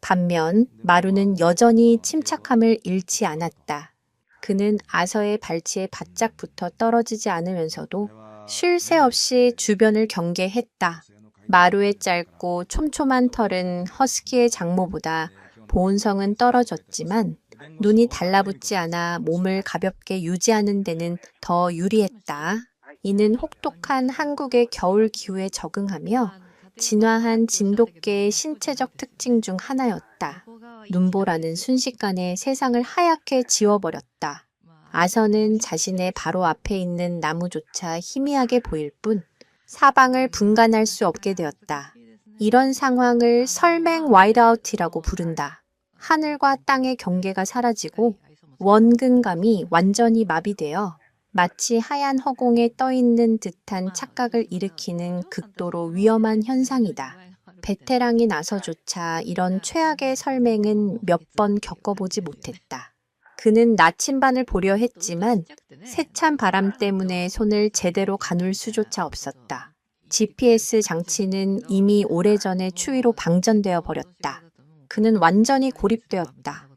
반면 마루는 여전히 침착함을 잃지 않았다. 그는 아서의 발치에 바짝 붙어 떨어지지 않으면서도 쉴 새 없이 주변을 경계했다. 마루의 짧고 촘촘한 털은 허스키의 장모보다 보온성은 떨어졌지만 눈이 달라붙지 않아 몸을 가볍게 유지하는 데는 더 유리했다. 이는 혹독한 한국의 겨울 기후에 적응하며 진화한 진돗개의 신체적 특징 중 하나였다. 눈보라는 순식간에 세상을 하얗게 지워버렸다. 아서는 자신의 바로 앞에 있는 나무조차 희미하게 보일 뿐 사방을 분간할 수 없게 되었다. 이런 상황을 설맹 와이드아웃이라고 부른다. 하늘과 땅의 경계가 사라지고 원근감이 완전히 마비되어 마치 하얀 허공에 떠있는 듯한 착각을 일으키는 극도로 위험한 현상이다. 베테랑이 나서조차 이런 최악의 설맹은 몇 번 겪어보지 못했다. 그는 나침반을 보려 했지만 세찬 바람 때문에 손을 제대로 가눌 수조차 없었다. GPS 장치는 이미 오래전에 추위로 방전되어 버렸다. 그는 완전히 고립되었다.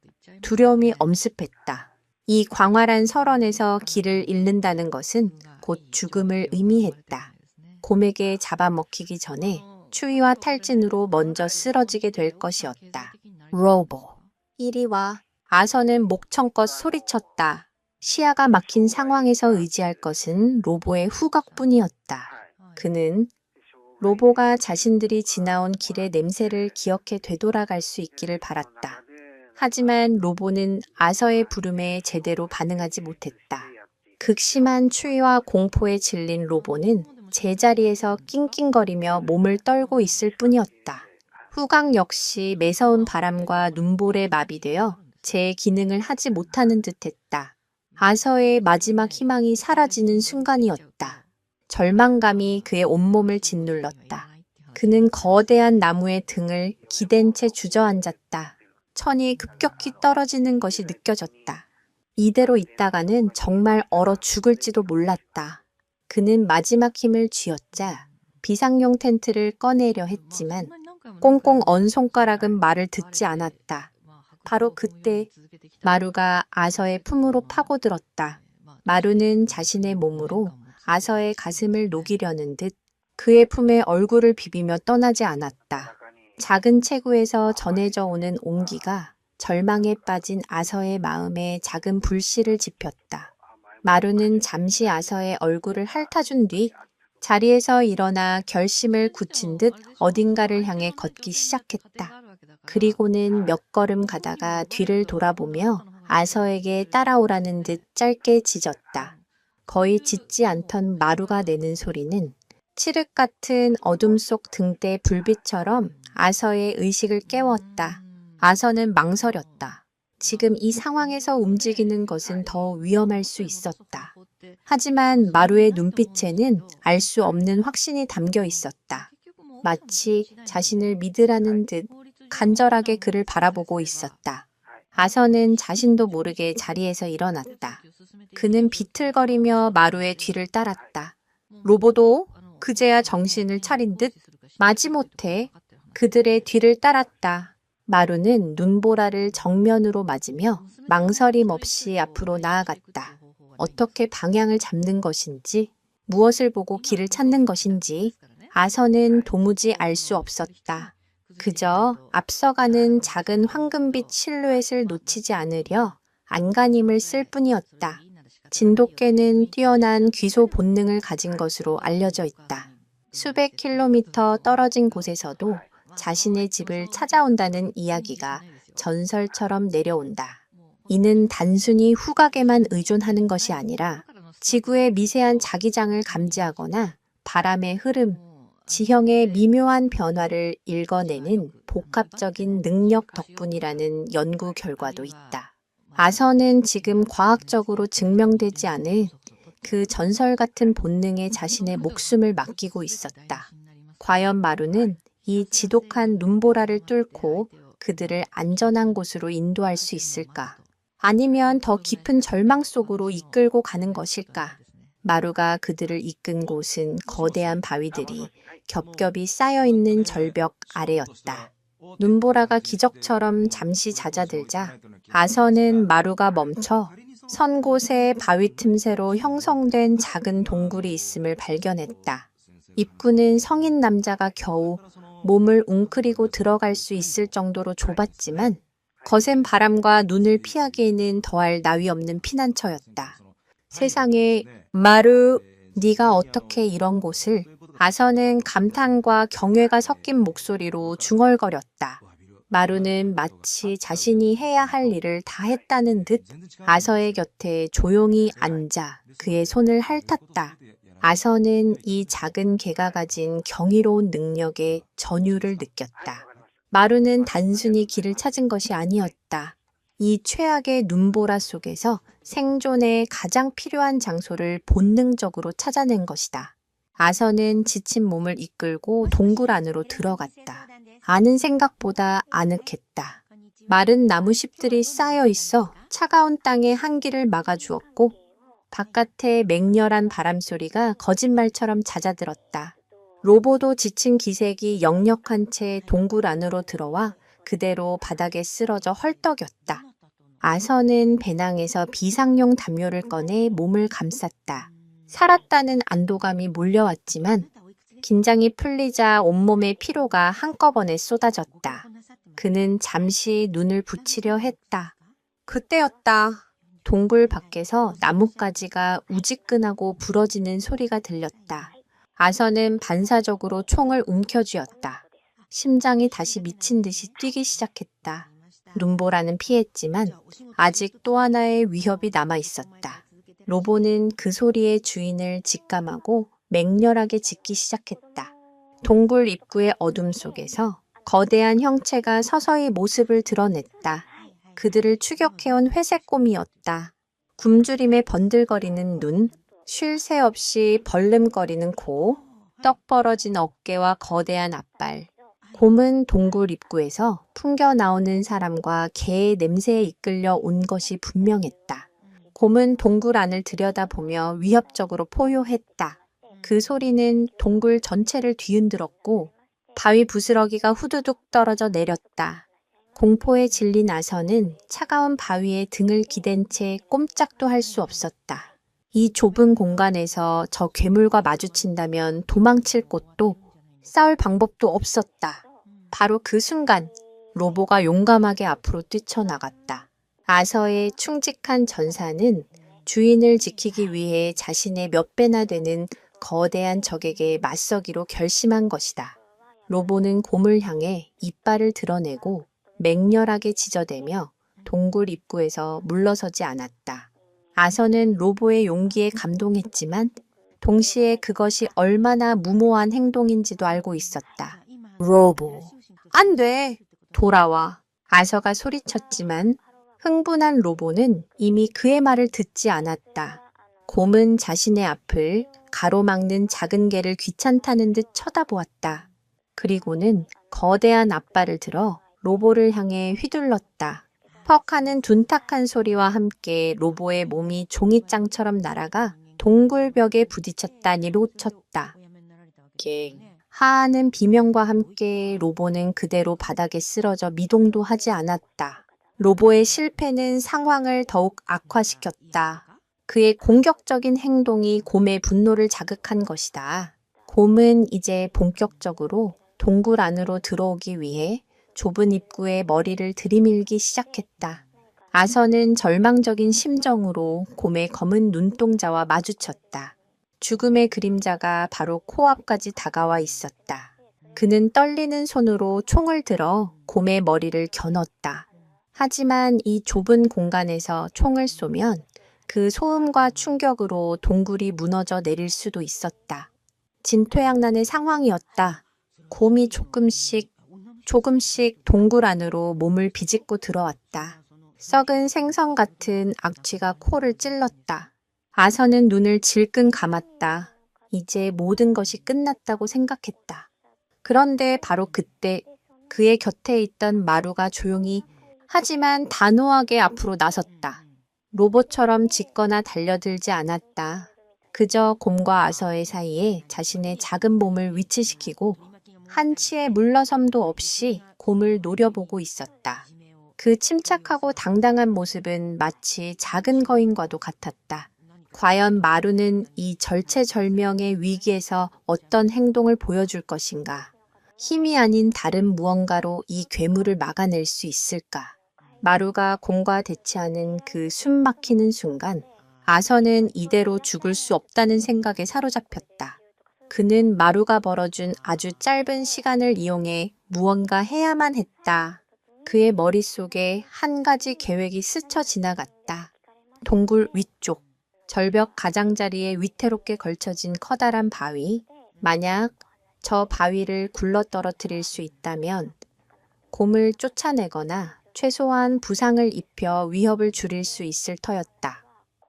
두려움이 엄습했다. 이 광활한 설원에서 길을 잃는다는 것은 곧 죽음을 의미했다. 곰에게 잡아먹히기 전에 추위와 탈진으로 먼저 쓰러지게 될 것이었다. 로보, 이리 와. 아서는 목청껏 소리쳤다. 시야가 막힌 상황에서 의지할 것은 로보의 후각뿐이었다. 그는 로보가 자신들이 지나온 길의 냄새를 기억해 되돌아갈 수 있기를 바랐다. 하지만 로보는 아서의 부름에 제대로 반응하지 못했다. 극심한 추위와 공포에 질린 로보는 제자리에서 낑낑거리며 몸을 떨고 있을 뿐이었다. 후각 역시 매서운 바람과 눈볼에 마비되어 제 기능을 하지 못하는 듯했다. 아서의 마지막 희망이 사라지는 순간이었다. 절망감이 그의 온몸을 짓눌렀다. 그는 거대한 나무의 등을 기댄 채 주저앉았다. 천이 급격히 떨어지는 것이 느껴졌다. 이대로 있다가는 정말 얼어 죽을지도 몰랐다. 그는 마지막 힘을 쥐었자 비상용 텐트를 꺼내려 했지만 꽁꽁 언 손가락은 말을 듣지 않았다. 바로 그때 마루가 아서의 품으로 파고들었다. 마루는 자신의 몸으로 아서의 가슴을 녹이려는 듯 그의 품에 얼굴을 비비며 떠나지 않았다. 작은 체구에서 전해져 오는 온기가 절망에 빠진 아서의 마음에 작은 불씨를 지폈다. 마루는 잠시 아서의 얼굴을 핥아준 뒤 자리에서 일어나 결심을 굳힌 듯 어딘가를 향해 걷기 시작했다. 그리고는 몇 걸음 가다가 뒤를 돌아보며 아서에게 따라오라는 듯 짧게 짖었다. 거의 짖지 않던 마루가 내는 소리는 칠흑 같은 어둠 속 등대 불빛처럼 아서의 의식을 깨웠다. 아서는 망설였다. 지금 이 상황에서 움직이는 것은 더 위험할 수 있었다. 하지만 마루의 눈빛에는 알 수 없는 확신이 담겨 있었다. 마치 자신을 믿으라는 듯 간절하게 그를 바라보고 있었다. 아서는 자신도 모르게 자리에서 일어났다. 그는 비틀거리며 마루의 뒤를 따랐다. 로보도 그제야 정신을 차린 듯 마지못해 그들의 뒤를 따랐다. 마루는 눈보라를 정면으로 맞으며 망설임 없이 앞으로 나아갔다. 어떻게 방향을 잡는 것인지, 무엇을 보고 길을 찾는 것인지 아서는 도무지 알 수 없었다. 그저 앞서가는 작은 황금빛 실루엣을 놓치지 않으려 안간힘을 쓸 뿐이었다. 진돗개는 뛰어난 귀소 본능을 가진 것으로 알려져 있다. 수백 킬로미터 떨어진 곳에서도 자신의 집을 찾아온다는 이야기가 전설처럼 내려온다. 이는 단순히 후각에만 의존하는 것이 아니라 지구의 미세한 자기장을 감지하거나 바람의 흐름, 지형의 미묘한 변화를 읽어내는 복합적인 능력 덕분이라는 연구 결과도 있다. 아서는 지금 과학적으로 증명되지 않은 그 전설 같은 본능에 자신의 목숨을 맡기고 있었다. 과연 마루는 이 지독한 눈보라를 뚫고 그들을 안전한 곳으로 인도할 수 있을까? 아니면 더 깊은 절망 속으로 이끌고 가는 것일까? 마루가 그들을 이끈 곳은 거대한 바위들이 겹겹이 쌓여있는 절벽 아래였다. 눈보라가 기적처럼 잠시 잦아들자 아서는 마루가 멈춰 선 곳에 바위 틈새로 형성된 작은 동굴이 있음을 발견했다. 입구는 성인 남자가 겨우 몸을 웅크리고 들어갈 수 있을 정도로 좁았지만 거센 바람과 눈을 피하기에는 더할 나위 없는 피난처였다. 세상에, 마루, 네가 어떻게 이런 곳을? 아서는 감탄과 경외가 섞인 목소리로 중얼거렸다. 마루는 마치 자신이 해야 할 일을 다 했다는 듯 아서의 곁에 조용히 앉아 그의 손을 핥았다. 아서는 이 작은 개가 가진 경이로운 능력에 전율을 느꼈다. 마루는 단순히 길을 찾은 것이 아니었다. 이 최악의 눈보라 속에서 생존에 가장 필요한 장소를 본능적으로 찾아낸 것이다. 아서는 지친 몸을 이끌고 동굴 안으로 들어갔다. 아는 생각보다 아늑했다. 마른 나무잎들이 쌓여 있어 차가운 땅의 한기를 막아주었고 바깥의 맹렬한 바람소리가 거짓말처럼 잦아들었다. 로보도 지친 기색이 역력한 채 동굴 안으로 들어와 그대로 바닥에 쓰러져 헐떡였다. 아서는 배낭에서 비상용 담요를 꺼내 몸을 감쌌다. 살았다는 안도감이 몰려왔지만 긴장이 풀리자 온몸의 피로가 한꺼번에 쏟아졌다. 그는 잠시 눈을 붙이려 했다. 그때였다. 동굴 밖에서 나뭇가지가 우지끈하고 부러지는 소리가 들렸다. 아서는 반사적으로 총을 움켜쥐었다. 심장이 다시 미친 듯이 뛰기 시작했다. 눈보라는 피했지만 아직 또 하나의 위협이 남아 있었다. 로보는 그 소리의 주인을 직감하고 맹렬하게 짖기 시작했다. 동굴 입구의 어둠 속에서 거대한 형체가 서서히 모습을 드러냈다. 그들을 추격해온 회색곰이었다. 굶주림에 번들거리는 눈, 쉴 새 없이 벌름거리는 코, 떡 벌어진 어깨와 거대한 앞발. 곰은 동굴 입구에서 풍겨 나오는 사람과 개의 냄새에 이끌려 온 것이 분명했다. 곰은 동굴 안을 들여다보며 위협적으로 포효했다. 그 소리는 동굴 전체를 뒤흔들었고 바위 부스러기가 후두둑 떨어져 내렸다. 공포에 질린 아서는 차가운 바위에 등을 기댄 채 꼼짝도 할 수 없었다. 이 좁은 공간에서 저 괴물과 마주친다면 도망칠 곳도 싸울 방법도 없었다. 바로 그 순간 로보가 용감하게 앞으로 뛰쳐나갔다. 아서의 충직한 전사는 주인을 지키기 위해 자신의 몇 배나 되는 거대한 적에게 맞서기로 결심한 것이다. 로보는 곰을 향해 이빨을 드러내고 맹렬하게 짖어대며 동굴 입구에서 물러서지 않았다. 아서는 로보의 용기에 감동했지만 동시에 그것이 얼마나 무모한 행동인지도 알고 있었다. 로보, 안 돼! 돌아와! 아서가 소리쳤지만 흥분한 로보는 이미 그의 말을 듣지 않았다. 곰은 자신의 앞을 가로막는 작은 개를 귀찮다는 듯 쳐다보았다. 그리고는 거대한 앞발을 들어 로보를 향해 휘둘렀다. 퍽 하는 둔탁한 소리와 함께 로보의 몸이 종이장처럼 날아가 동굴 벽에 부딪혔다니 놓쳤다. 하하는 비명과 함께 로보는 그대로 바닥에 쓰러져 미동도 하지 않았다. 로보의 실패는 상황을 더욱 악화시켰다. 그의 공격적인 행동이 곰의 분노를 자극한 것이다. 곰은 이제 본격적으로 동굴 안으로 들어오기 위해 좁은 입구에 머리를 들이밀기 시작했다. 아서는 절망적인 심정으로 곰의 검은 눈동자와 마주쳤다. 죽음의 그림자가 바로 코앞까지 다가와 있었다. 그는 떨리는 손으로 총을 들어 곰의 머리를 겨눴다. 하지만 이 좁은 공간에서 총을 쏘면 그 소음과 충격으로 동굴이 무너져 내릴 수도 있었다. 진퇴양난의 상황이었다. 곰이 조금씩 동굴 안으로 몸을 비집고 들어왔다. 썩은 생선 같은 악취가 코를 찔렀다. 아서는 눈을 질끈 감았다. 이제 모든 것이 끝났다고 생각했다. 그런데 바로 그때 그의 곁에 있던 마루가 조용히 하지만 단호하게 앞으로 나섰다. 로봇처럼 짖거나 달려들지 않았다. 그저 곰과 아서의 사이에 자신의 작은 몸을 위치시키고 한치의 물러섬도 없이 곰을 노려보고 있었다. 그 침착하고 당당한 모습은 마치 작은 거인과도 같았다. 과연 마루는 이 절체절명의 위기에서 어떤 행동을 보여줄 것인가? 힘이 아닌 다른 무언가로 이 괴물을 막아낼 수 있을까? 마루가 공과 대치하는 그 숨 막히는 순간 아서는 이대로 죽을 수 없다는 생각에 사로잡혔다. 그는 마루가 벌어준 아주 짧은 시간을 이용해 무언가 해야만 했다. 그의 머릿속에 한 가지 계획이 스쳐 지나갔다. 동굴 위쪽, 절벽 가장자리에 위태롭게 걸쳐진 커다란 바위. 만약 저 바위를 굴러떨어뜨릴 수 있다면 곰을 쫓아내거나 최소한 부상을 입혀 위협을 줄일 수 있을 터였다.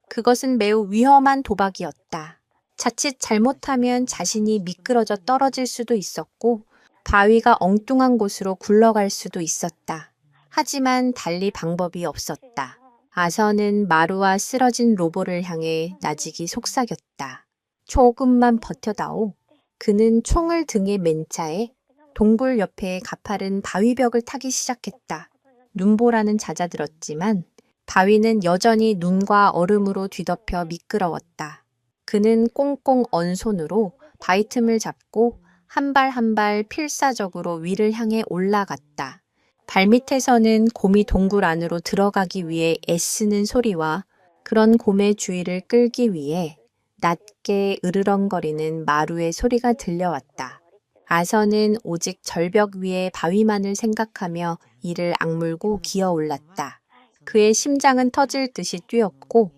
그것은 매우 위험한 도박이었다. 자칫 잘못하면 자신이 미끄러져 떨어질 수도 있었고 바위가 엉뚱한 곳으로 굴러갈 수도 있었다. 하지만 달리 방법이 없었다. 아서는 마루와 쓰러진 로보를 향해 나직이 속삭였다. 조금만 버텨다오. 그는 총을 등에 맨 차에 동굴 옆에 가파른 바위벽을 타기 시작했다. 눈보라는 잦아들었지만 바위는 여전히 눈과 얼음으로 뒤덮여 미끄러웠다. 그는 꽁꽁 언 손으로 바위 틈을 잡고 한 발 한 발 필사적으로 위를 향해 올라갔다. 발밑에서는 곰이 동굴 안으로 들어가기 위해 애쓰는 소리와 그런 곰의 주의를 끌기 위해 낮게 으르렁거리는 마루의 소리가 들려왔다. 아서는 오직 절벽 위의 바위만을 생각하며 이를 악물고 기어올랐다. 그의 심장은 터질 듯이 뛰었고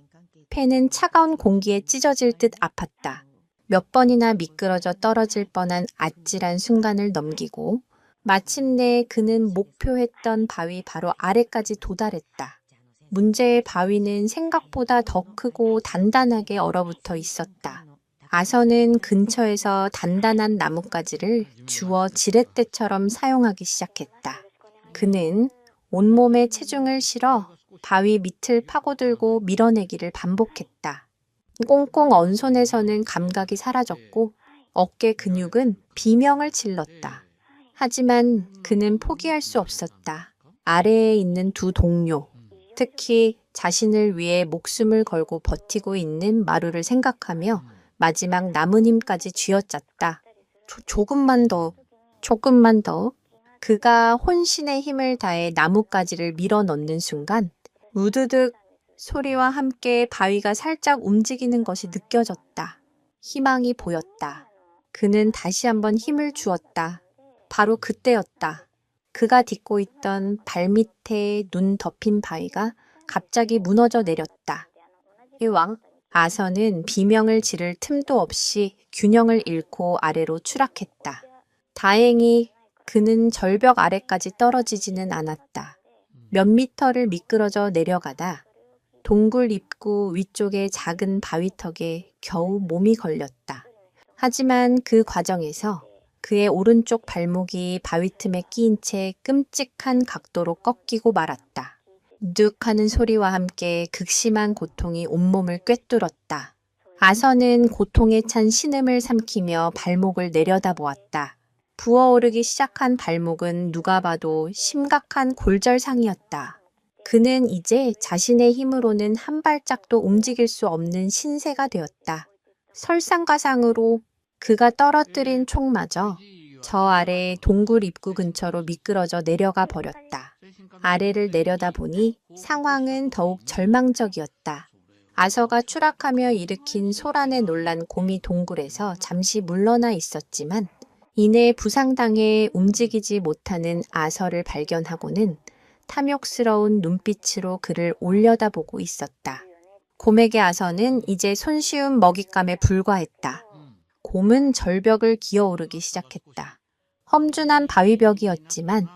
폐는 차가운 공기에 찢어질 듯 아팠다. 몇 번이나 미끄러져 떨어질 뻔한 아찔한 순간을 넘기고 마침내 그는 목표했던 바위 바로 아래까지 도달했다. 문제의 바위는 생각보다 더 크고 단단하게 얼어붙어 있었다. 아서는 근처에서 단단한 나뭇가지를 주워 지렛대처럼 사용하기 시작했다. 그는 온몸에 체중을 실어 바위 밑을 파고들고 밀어내기를 반복했다. 꽁꽁 언 손에서는 감각이 사라졌고 어깨 근육은 비명을 질렀다. 하지만 그는 포기할 수 없었다. 아래에 있는 두 동료, 특히 자신을 위해 목숨을 걸고 버티고 있는 마루를 생각하며 마지막 남은 힘까지 쥐어짰다. 조금만 더. 그가 혼신의 힘을 다해 나뭇가지를 밀어 넣는 순간 우드득 소리와 함께 바위가 살짝 움직이는 것이 느껴졌다. 희망이 보였다. 그는 다시 한번 힘을 주었다. 바로 그때였다. 그가 딛고 있던 발밑에 눈 덮인 바위가 갑자기 무너져 내렸다. 이왕 아서는 비명을 지를 틈도 없이 균형을 잃고 아래로 추락했다. 다행히 그는 절벽 아래까지 떨어지지는 않았다. 몇 미터를 미끄러져 내려가다 동굴 입구 위쪽의 작은 바위턱에 겨우 몸이 걸렸다. 하지만 그 과정에서 그의 오른쪽 발목이 바위 틈에 끼인 채 끔찍한 각도로 꺾이고 말았다. 득 하는 소리와 함께 극심한 고통이 온몸을 꿰뚫었다. 아서는 고통에 찬 신음을 삼키며 발목을 내려다보았다. 부어오르기 시작한 발목은 누가 봐도 심각한 골절상이었다. 그는 이제 자신의 힘으로는 한 발짝도 움직일 수 없는 신세가 되었다. 설상가상으로 그가 떨어뜨린 총마저 저 아래 동굴 입구 근처로 미끄러져 내려가 버렸다. 아래를 내려다보니 상황은 더욱 절망적이었다. 아서가 추락하며 일으킨 소란에 놀란 곰이 동굴에서 잠시 물러나 있었지만 이내 부상당해 움직이지 못하는 아서를 발견하고는 탐욕스러운 눈빛으로 그를 올려다보고 있었다. 곰에게 아서는 이제 손쉬운 먹잇감에 불과했다. 곰은 절벽을 기어오르기 시작했다. 험준한 바위벽이었지만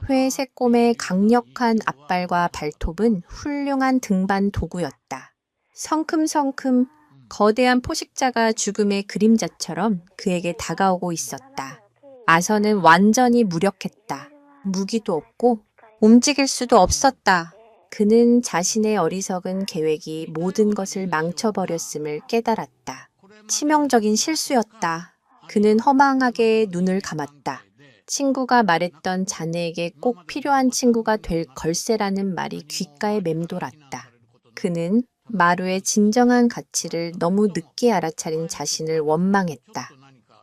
회색 곰의 강력한 앞발과 발톱은 훌륭한 등반 도구였다. 성큼성큼 거대한 포식자가 죽음의 그림자처럼 그에게 다가오고 있었다. 아서는 완전히 무력했다. 무기도 없고 움직일 수도 없었다. 그는 자신의 어리석은 계획이 모든 것을 망쳐버렸음을 깨달았다. 치명적인 실수였다. 그는 허망하게 눈을 감았다. 친구가 말했던 자네에게 꼭 필요한 친구가 될 걸세라는 말이 귓가에 맴돌았다. 그는 마루의 진정한 가치를 너무 늦게 알아차린 자신을 원망했다.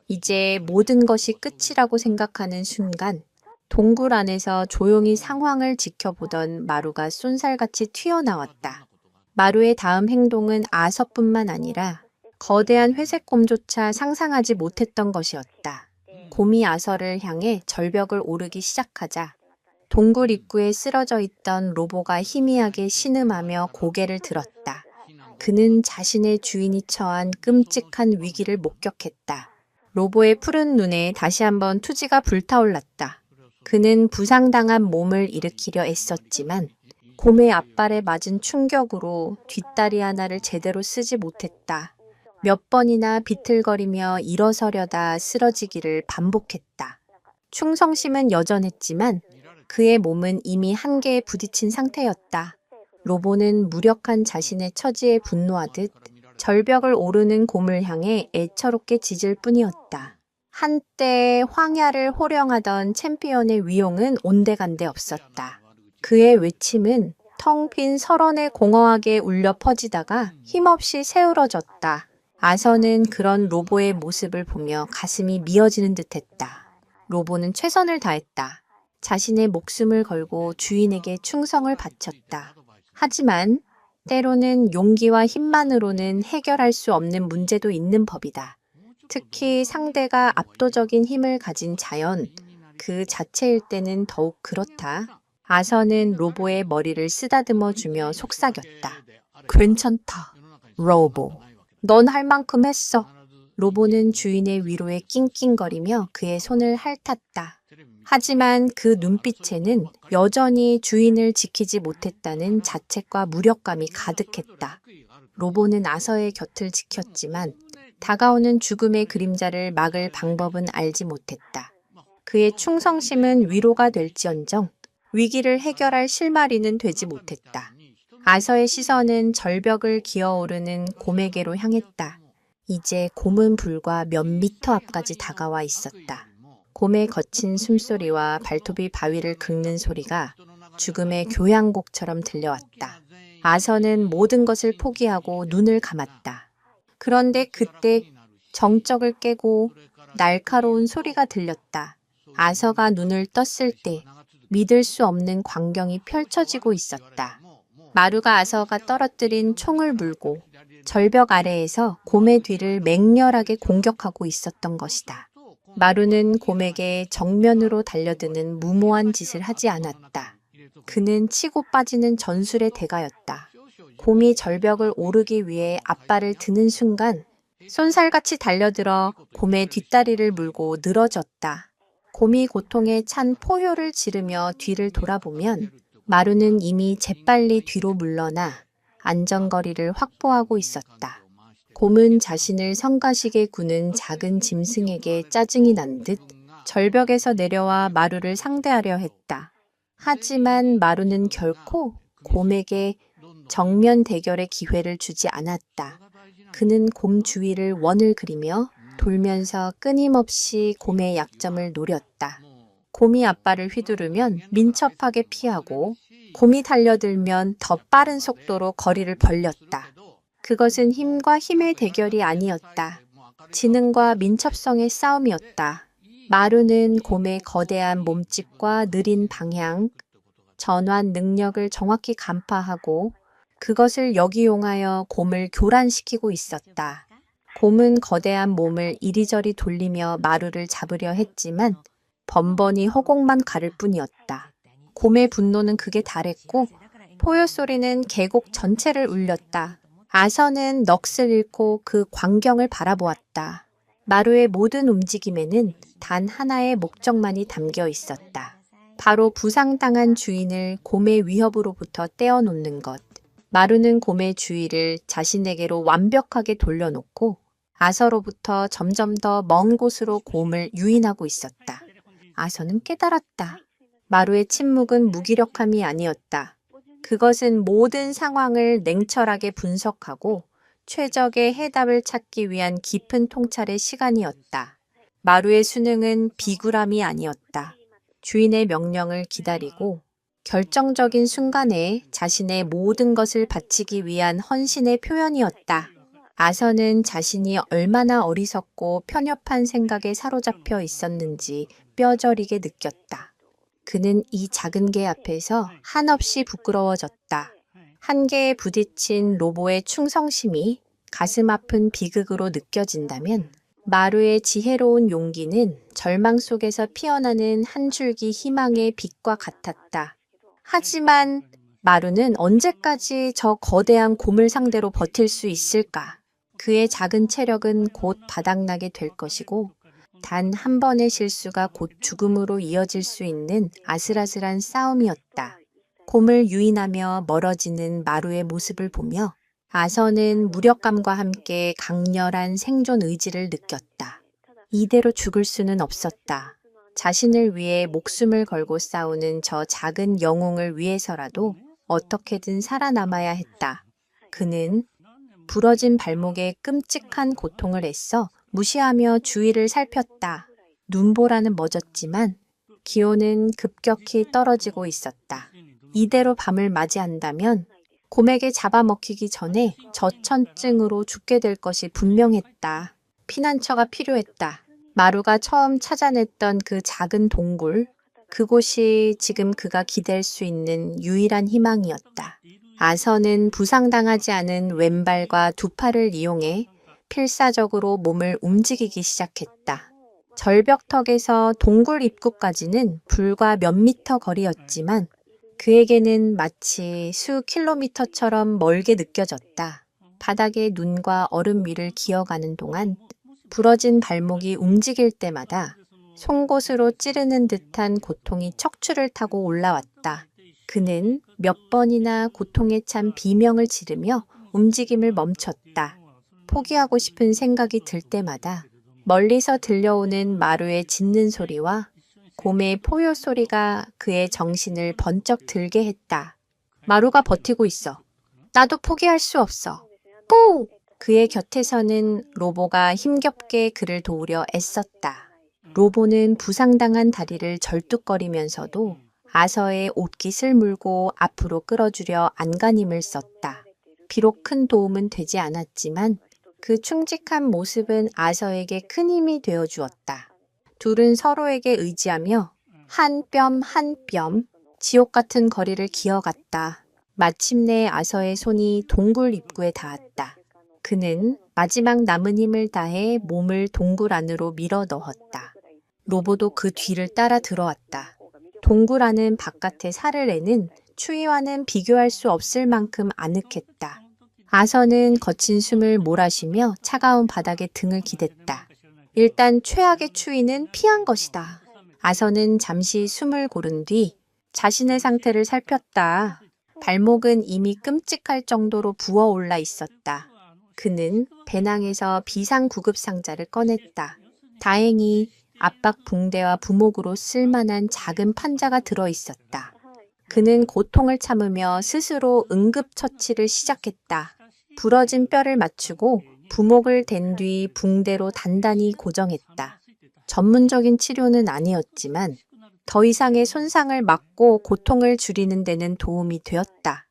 이제 모든 것이 끝이라고 생각하는 순간 동굴 안에서 조용히 상황을 지켜보던 마루가 쏜살같이 튀어나왔다. 마루의 다음 행동은 아서뿐만 아니라 거대한 회색곰조차 상상하지 못했던 것이었다. 곰이 아서를 향해 절벽을 오르기 시작하자 동굴 입구에 쓰러져 있던 로보가 희미하게 신음하며 고개를 들었다. 그는 자신의 주인이 처한 끔찍한 위기를 목격했다. 로보의 푸른 눈에 다시 한번 투지가 불타올랐다. 그는 부상당한 몸을 일으키려 애썼지만 곰의 앞발에 맞은 충격으로 뒷다리 하나를 제대로 쓰지 못했다. 몇 번이나 비틀거리며 일어서려다 쓰러지기를 반복했다. 충성심은 여전했지만 그의 몸은 이미 한계에 부딪힌 상태였다. 로보는 무력한 자신의 처지에 분노하듯 절벽을 오르는 곰을 향해 애처롭게 짖을 뿐이었다. 한때 황야를 호령하던 챔피언의 위용은 온데간데 없었다. 그의 외침은 텅 빈 설원에 공허하게 울려 퍼지다가 힘없이 새우러졌다. 아서는 그런 로보의 모습을 보며 가슴이 미어지는 듯했다. 로보는 최선을 다했다. 자신의 목숨을 걸고 주인에게 충성을 바쳤다. 하지만 때로는 용기와 힘만으로는 해결할 수 없는 문제도 있는 법이다. 특히 상대가 압도적인 힘을 가진 자연, 그 자체일 때는 더욱 그렇다. 아서는 로보의 머리를 쓰다듬어 주며 속삭였다. 괜찮다, 로보. 넌 할 만큼 했어. 로보는 주인의 위로에 낑낑거리며 그의 손을 핥았다. 하지만 그 눈빛에는 여전히 주인을 지키지 못했다는 자책과 무력감이 가득했다. 로보는 아서의 곁을 지켰지만 다가오는 죽음의 그림자를 막을 방법은 알지 못했다. 그의 충성심은 위로가 될지언정 위기를 해결할 실마리는 되지 못했다. 아서의 시선은 절벽을 기어오르는 곰에게로 향했다. 이제 곰은 불과 몇 미터 앞까지 다가와 있었다. 곰의 거친 숨소리와 발톱이 바위를 긁는 소리가 죽음의 교향곡처럼 들려왔다. 아서는 모든 것을 포기하고 눈을 감았다. 그런데 그때 정적을 깨고 날카로운 소리가 들렸다. 아서가 눈을 떴을 때 믿을 수 없는 광경이 펼쳐지고 있었다. 마루가 아서가 떨어뜨린 총을 물고 절벽 아래에서 곰의 뒤를 맹렬하게 공격하고 있었던 것이다. 마루는 곰에게 정면으로 달려드는 무모한 짓을 하지 않았다. 그는 치고 빠지는 전술의 대가였다. 곰이 절벽을 오르기 위해 앞발을 드는 순간 쏜살같이 달려들어 곰의 뒷다리를 물고 늘어졌다. 곰이 고통에 찬 포효를 지르며 뒤를 돌아보면 마루는 이미 재빨리 뒤로 물러나 안전거리를 확보하고 있었다. 곰은 자신을 성가시게 구는 작은 짐승에게 짜증이 난 듯 절벽에서 내려와 마루를 상대하려 했다. 하지만 마루는 결코 곰에게 정면 대결의 기회를 주지 않았다. 그는 곰 주위를 원을 그리며 돌면서 끊임없이 곰의 약점을 노렸다. 곰이 앞발을 휘두르면 민첩하게 피하고 곰이 달려들면 더 빠른 속도로 거리를 벌렸다. 그것은 힘과 힘의 대결이 아니었다. 지능과 민첩성의 싸움이었다. 마루는 곰의 거대한 몸집과 느린 방향, 전환 능력을 정확히 간파하고 그것을 역이용하여 곰을 교란시키고 있었다. 곰은 거대한 몸을 이리저리 돌리며 마루를 잡으려 했지만 번번이 허공만 가를 뿐이었다. 곰의 분노는 극에 달했고 포효 소리는 계곡 전체를 울렸다. 아서는 넋을 잃고 그 광경을 바라보았다. 마루의 모든 움직임에는 단 하나의 목적만이 담겨 있었다. 바로 부상당한 주인을 곰의 위협으로부터 떼어놓는 것. 마루는 곰의 주의를 자신에게로 완벽하게 돌려놓고 아서로부터 점점 더 먼 곳으로 곰을 유인하고 있었다. 아서는 깨달았다. 마루의 침묵은 무기력함이 아니었다. 그것은 모든 상황을 냉철하게 분석하고 최적의 해답을 찾기 위한 깊은 통찰의 시간이었다. 마루의 수능은 비굴함이 아니었다. 주인의 명령을 기다리고 결정적인 순간에 자신의 모든 것을 바치기 위한 헌신의 표현이었다. 아서는 자신이 얼마나 어리석고 편협한 생각에 사로잡혀 있었는지 뼈저리게 느꼈다. 그는 이 작은 개 앞에서 한없이 부끄러워졌다. 한계에 부딪힌 로보의 충성심이 가슴 아픈 비극으로 느껴진다면 마루의 지혜로운 용기는 절망 속에서 피어나는 한 줄기 희망의 빛과 같았다. 하지만 마루는 언제까지 저 거대한 곰을 상대로 버틸 수 있을까? 그의 작은 체력은 곧 바닥나게 될 것이고 단 한 번의 실수가 곧 죽음으로 이어질 수 있는 아슬아슬한 싸움이었다. 곰을 유인하며 멀어지는 마루의 모습을 보며 아선은 무력감과 함께 강렬한 생존 의지를 느꼈다. 이대로 죽을 수는 없었다. 자신을 위해 목숨을 걸고 싸우는 저 작은 영웅을 위해서라도 어떻게든 살아남아야 했다. 그는 부러진 발목에 끔찍한 고통을 애써 무시하며 주위를 살폈다. 눈보라는 멎었지만 기온은 급격히 떨어지고 있었다. 이대로 밤을 맞이한다면 곰에게 잡아먹히기 전에 저천증으로 죽게 될 것이 분명했다. 피난처가 필요했다. 마루가 처음 찾아냈던 그 작은 동굴, 그곳이 지금 그가 기댈 수 있는 유일한 희망이었다. 아선은 부상당하지 않은 왼발과 두 팔을 이용해 필사적으로 몸을 움직이기 시작했다. 절벽턱에서 동굴 입구까지는 불과 몇 미터 거리였지만 그에게는 마치 수 킬로미터처럼 멀게 느껴졌다. 바닥에 눈과 얼음 위를 기어가는 동안 부러진 발목이 움직일 때마다 송곳으로 찌르는 듯한 고통이 척추를 타고 올라왔다. 그는 몇 번이나 고통에 찬 비명을 지르며 움직임을 멈췄다. 포기하고 싶은 생각이 들 때마다 멀리서 들려오는 마루의 짖는 소리와 곰의 포효 소리가 그의 정신을 번쩍 들게 했다. 마루가 버티고 있어. 나도 포기할 수 없어. 뽀! 그의 곁에서는 로보가 힘겹게 그를 도우려 애썼다. 로보는 부상당한 다리를 절뚝거리면서도 아서의 옷깃을 물고 앞으로 끌어주려 안간힘을 썼다. 비록 큰 도움은 되지 않았지만 그 충직한 모습은 아서에게 큰 힘이 되어 주었다. 둘은 서로에게 의지하며 한 뼘 한 뼘 지옥 같은 거리를 기어갔다. 마침내 아서의 손이 동굴 입구에 닿았다. 그는 마지막 남은 힘을 다해 몸을 동굴 안으로 밀어 넣었다. 로보도 그 뒤를 따라 들어왔다. 동굴 안은 바깥에 살을 내는 추위와는 비교할 수 없을 만큼 아늑했다. 아서는 거친 숨을 몰아쉬며 차가운 바닥에 등을 기댔다. 일단 최악의 추위는 피한 것이다. 아서는 잠시 숨을 고른 뒤 자신의 상태를 살폈다. 발목은 이미 끔찍할 정도로 부어올라 있었다. 그는 배낭에서 비상구급 상자를 꺼냈다. 다행히 압박 붕대와 부목으로 쓸만한 작은 판자가 들어있었다. 그는 고통을 참으며 스스로 응급처치를 시작했다. 부러진 뼈를 맞추고 부목을 댄 뒤 붕대로 단단히 고정했다. 전문적인 치료는 아니었지만 더 이상의 손상을 막고 고통을 줄이는 데는 도움이 되었다.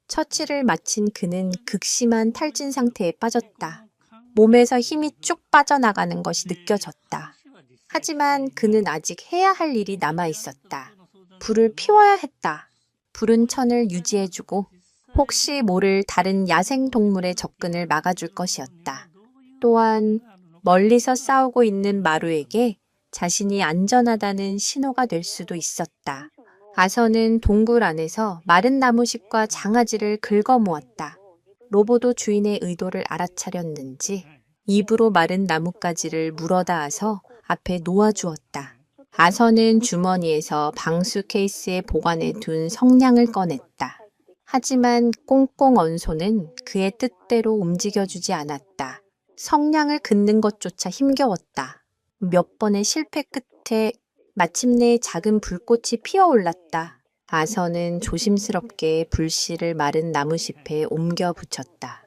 처치를 마친 그는 극심한 탈진 상태에 빠졌다. 몸에서 힘이 쭉 빠져나가는 것이 느껴졌다. 하지만 그는 아직 해야 할 일이 남아 있었다. 불을 피워야 했다. 불은 천을 유지해주고 혹시 모를 다른 야생동물의 접근을 막아줄 것이었다. 또한 멀리서 싸우고 있는 마루에게 자신이 안전하다는 신호가 될 수도 있었다. 아서는 동굴 안에서 마른 나무잎과 장아지를 긁어 모았다. 로보도 주인의 의도를 알아차렸는지 입으로 마른 나뭇가지를 물어닿아서 앞에 놓아주었다. 아서는 주머니에서 방수 케이스에 보관해 둔 성냥을 꺼냈다. 하지만 꽁꽁 언 손은 그의 뜻대로 움직여주지 않았다. 성냥을 긋는 것조차 힘겨웠다. 몇 번의 실패 끝에 마침내 작은 불꽃이 피어올랐다. 아서는 조심스럽게 불씨를 마른 나무잎에 옮겨 붙였다.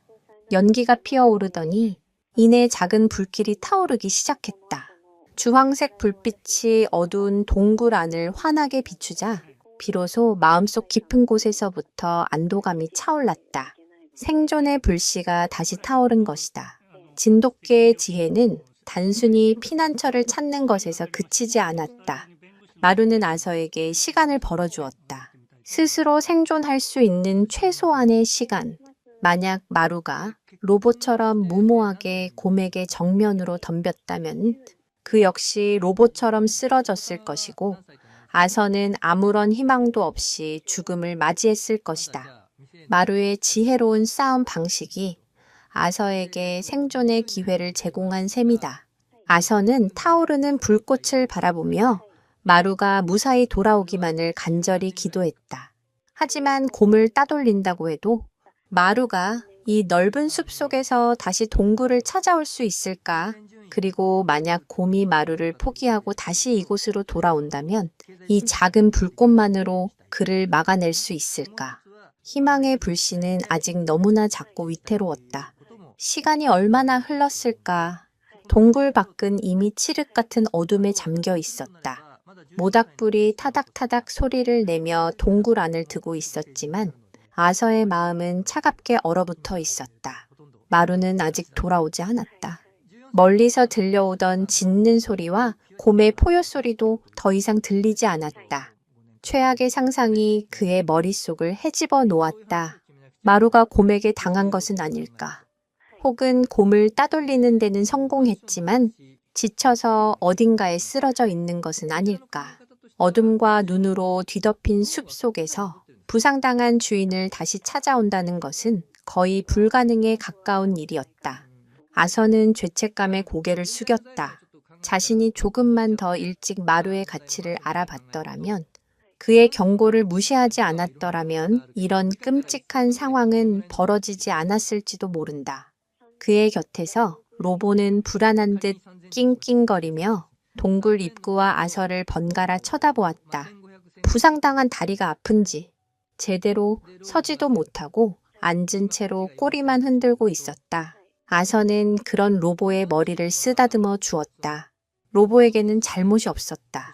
연기가 피어오르더니 이내 작은 불길이 타오르기 시작했다. 주황색 불빛이 어두운 동굴 안을 환하게 비추자 비로소 마음속 깊은 곳에서부터 안도감이 차올랐다. 생존의 불씨가 다시 타오른 것이다. 진돗개의 지혜는 단순히 피난처를 찾는 것에서 그치지 않았다. 마루는 아서에게 시간을 벌어주었다. 스스로 생존할 수 있는 최소한의 시간. 만약 마루가 로봇처럼 무모하게 곰에게 정면으로 덤볐다면 그 역시 로봇처럼 쓰러졌을 것이고 아서는 아무런 희망도 없이 죽음을 맞이했을 것이다. 마루의 지혜로운 싸움 방식이 아서에게 생존의 기회를 제공한 셈이다. 아서는 타오르는 불꽃을 바라보며 마루가 무사히 돌아오기만을 간절히 기도했다. 하지만 곰을 따돌린다고 해도 마루가 이 넓은 숲 속에서 다시 동굴을 찾아올 수 있을까? 그리고 만약 곰이 마루를 포기하고 다시 이곳으로 돌아온다면 이 작은 불꽃만으로 그를 막아낼 수 있을까? 희망의 불씨는 아직 너무나 작고 위태로웠다. 시간이 얼마나 흘렀을까? 동굴 밖은 이미 칠흑 같은 어둠에 잠겨 있었다. 모닥불이 타닥타닥 소리를 내며 동굴 안을 드고 있었지만 아서의 마음은 차갑게 얼어붙어 있었다. 마루는 아직 돌아오지 않았다. 멀리서 들려오던 짖는 소리와 곰의 포효 소리도 더 이상 들리지 않았다. 최악의 상상이 그의 머릿속을 헤집어 놓았다. 마루가 곰에게 당한 것은 아닐까? 혹은 곰을 따돌리는 데는 성공했지만 지쳐서 어딘가에 쓰러져 있는 것은 아닐까? 어둠과 눈으로 뒤덮인 숲 속에서 부상당한 주인을 다시 찾아온다는 것은 거의 불가능에 가까운 일이었다. 아서는 죄책감에 고개를 숙였다. 자신이 조금만 더 일찍 마루의 가치를 알아봤더라면, 그의 경고를 무시하지 않았더라면 이런 끔찍한 상황은 벌어지지 않았을지도 모른다. 그의 곁에서 로보는 불안한 듯 낑낑거리며 동굴 입구와 아서를 번갈아 쳐다보았다. 부상당한 다리가 아픈지 제대로 서지도 못하고 앉은 채로 꼬리만 흔들고 있었다. 아서는 그런 로보의 머리를 쓰다듬어 주었다. 로보에게는 잘못이 없었다.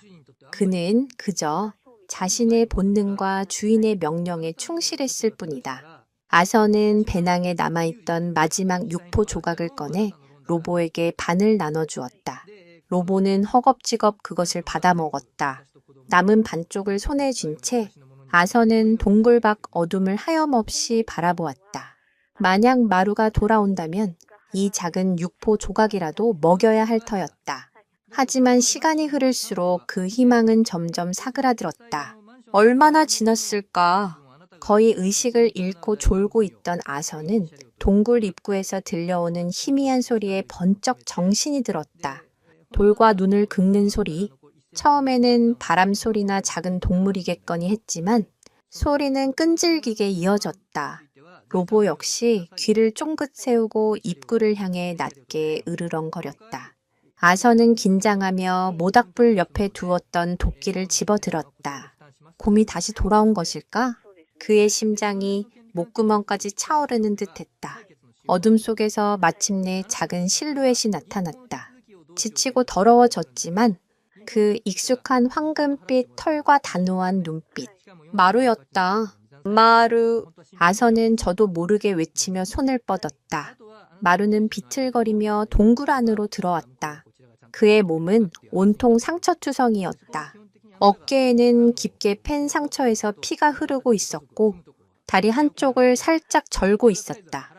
그는 그저 자신의 본능과 주인의 명령에 충실했을 뿐이다. 아서는 배낭에 남아있던 마지막 육포 조각을 꺼내 로보에게 반을 나눠주었다. 로보는 허겁지겁 그것을 받아 먹었다. 남은 반쪽을 손에 쥔 채 아서는 동굴 밖 어둠을 하염없이 바라보았다. 만약 마루가 돌아온다면 이 작은 육포 조각이라도 먹여야 할 터였다. 하지만 시간이 흐를수록 그 희망은 점점 사그라들었다. 얼마나 지났을까? 거의 의식을 잃고 졸고 있던 아서는 동굴 입구에서 들려오는 희미한 소리에 번쩍 정신이 들었다. 돌과 눈을 긁는 소리. 처음에는 바람 소리나 작은 동물이겠거니 했지만 소리는 끈질기게 이어졌다. 로보 역시 귀를 쫑긋 세우고 입구를 향해 낮게 으르렁거렸다. 아서는 긴장하며 모닥불 옆에 두었던 도끼를 집어들었다. 곰이 다시 돌아온 것일까? 그의 심장이 목구멍까지 차오르는 듯했다. 어둠 속에서 마침내 작은 실루엣이 나타났다. 지치고 더러워졌지만 그 익숙한 황금빛 털과 단호한 눈빛. 마루였다. 마루. 아서는 저도 모르게 외치며 손을 뻗었다. 마루는 비틀거리며 동굴 안으로 들어왔다. 그의 몸은 온통 상처투성이었다. 어깨에는 깊게 팬 상처에서 피가 흐르고 있었고 다리 한쪽을 살짝 절고 있었다.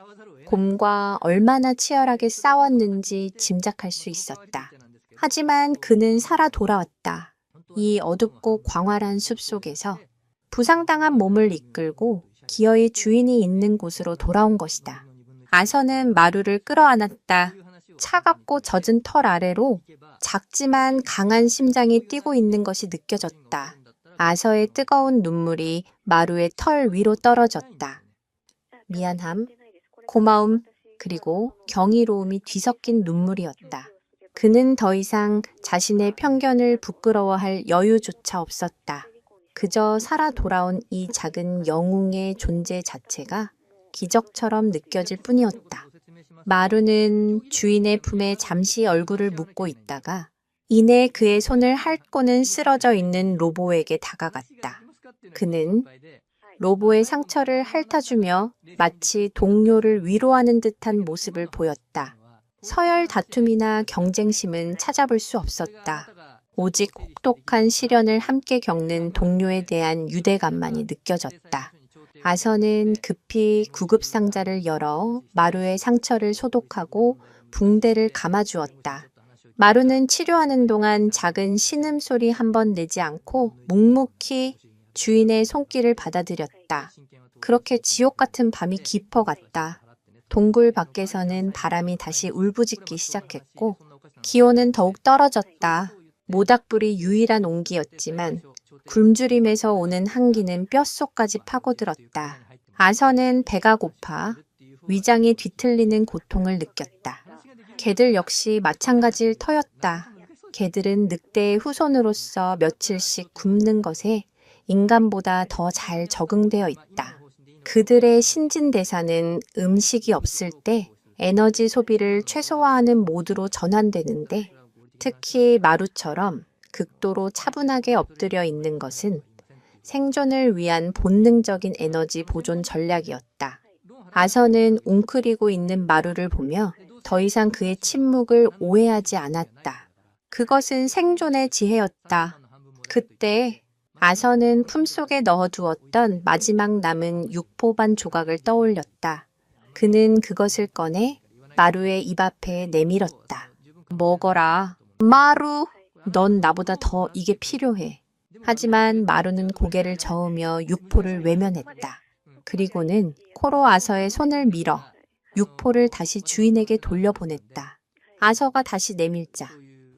곰과 얼마나 치열하게 싸웠는지 짐작할 수 있었다. 하지만 그는 살아 돌아왔다. 이 어둡고 광활한 숲 속에서 부상당한 몸을 이끌고 기어이 주인이 있는 곳으로 돌아온 것이다. 아서는 마루를 끌어안았다. 차갑고 젖은 털 아래로 작지만 강한 심장이 뛰고 있는 것이 느껴졌다. 아서의 뜨거운 눈물이 마루의 털 위로 떨어졌다. 미안함, 고마움, 그리고 경이로움이 뒤섞인 눈물이었다. 그는 더 이상 자신의 편견을 부끄러워할 여유조차 없었다. 그저 살아 돌아온 이 작은 영웅의 존재 자체가 기적처럼 느껴질 뿐이었다. 마루는 주인의 품에 잠시 얼굴을 묻고 있다가 이내 그의 손을 핥고는 쓰러져 있는 로보에게 다가갔다. 그는 로보의 상처를 핥아주며 마치 동료를 위로하는 듯한 모습을 보였다. 서열 다툼이나 경쟁심은 찾아볼 수 없었다. 오직 혹독한 시련을 함께 겪는 동료에 대한 유대감만이 느껴졌다. 아선은 급히 구급상자를 열어 마루의 상처를 소독하고 붕대를 감아주었다. 마루는 치료하는 동안 작은 신음소리 한 번 내지 않고 묵묵히 주인의 손길을 받아들였다. 그렇게 지옥 같은 밤이 깊어갔다. 동굴 밖에서는 바람이 다시 울부짖기 시작했고 기온은 더욱 떨어졌다. 모닥불이 유일한 온기였지만 굶주림에서 오는 한기는 뼛속까지 파고들었다. 아선은 배가 고파 위장이 뒤틀리는 고통을 느꼈다. 개들 역시 마찬가지일 터였다. 개들은 늑대의 후손으로서 며칠씩 굶는 것에 인간보다 더 잘 적응되어 있다. 그들의 신진대사는 음식이 없을 때 에너지 소비를 최소화하는 모드로 전환되는데 특히 마루처럼 극도로 차분하게 엎드려 있는 것은 생존을 위한 본능적인 에너지 보존 전략이었다. 아선은 웅크리고 있는 마루를 보며 더 이상 그의 침묵을 오해하지 않았다. 그것은 생존의 지혜였다. 그때 아선은 품속에 넣어두었던 마지막 남은 육포반 조각을 떠올렸다. 그는 그것을 꺼내 마루의 입 앞에 내밀었다. 먹어라. 마루, 넌 나보다 더 이게 필요해. 하지만 마루는 고개를 저으며 육포를 외면했다. 그리고는 코로 아서의 손을 밀어 육포를 다시 주인에게 돌려보냈다. 아서가 다시 내밀자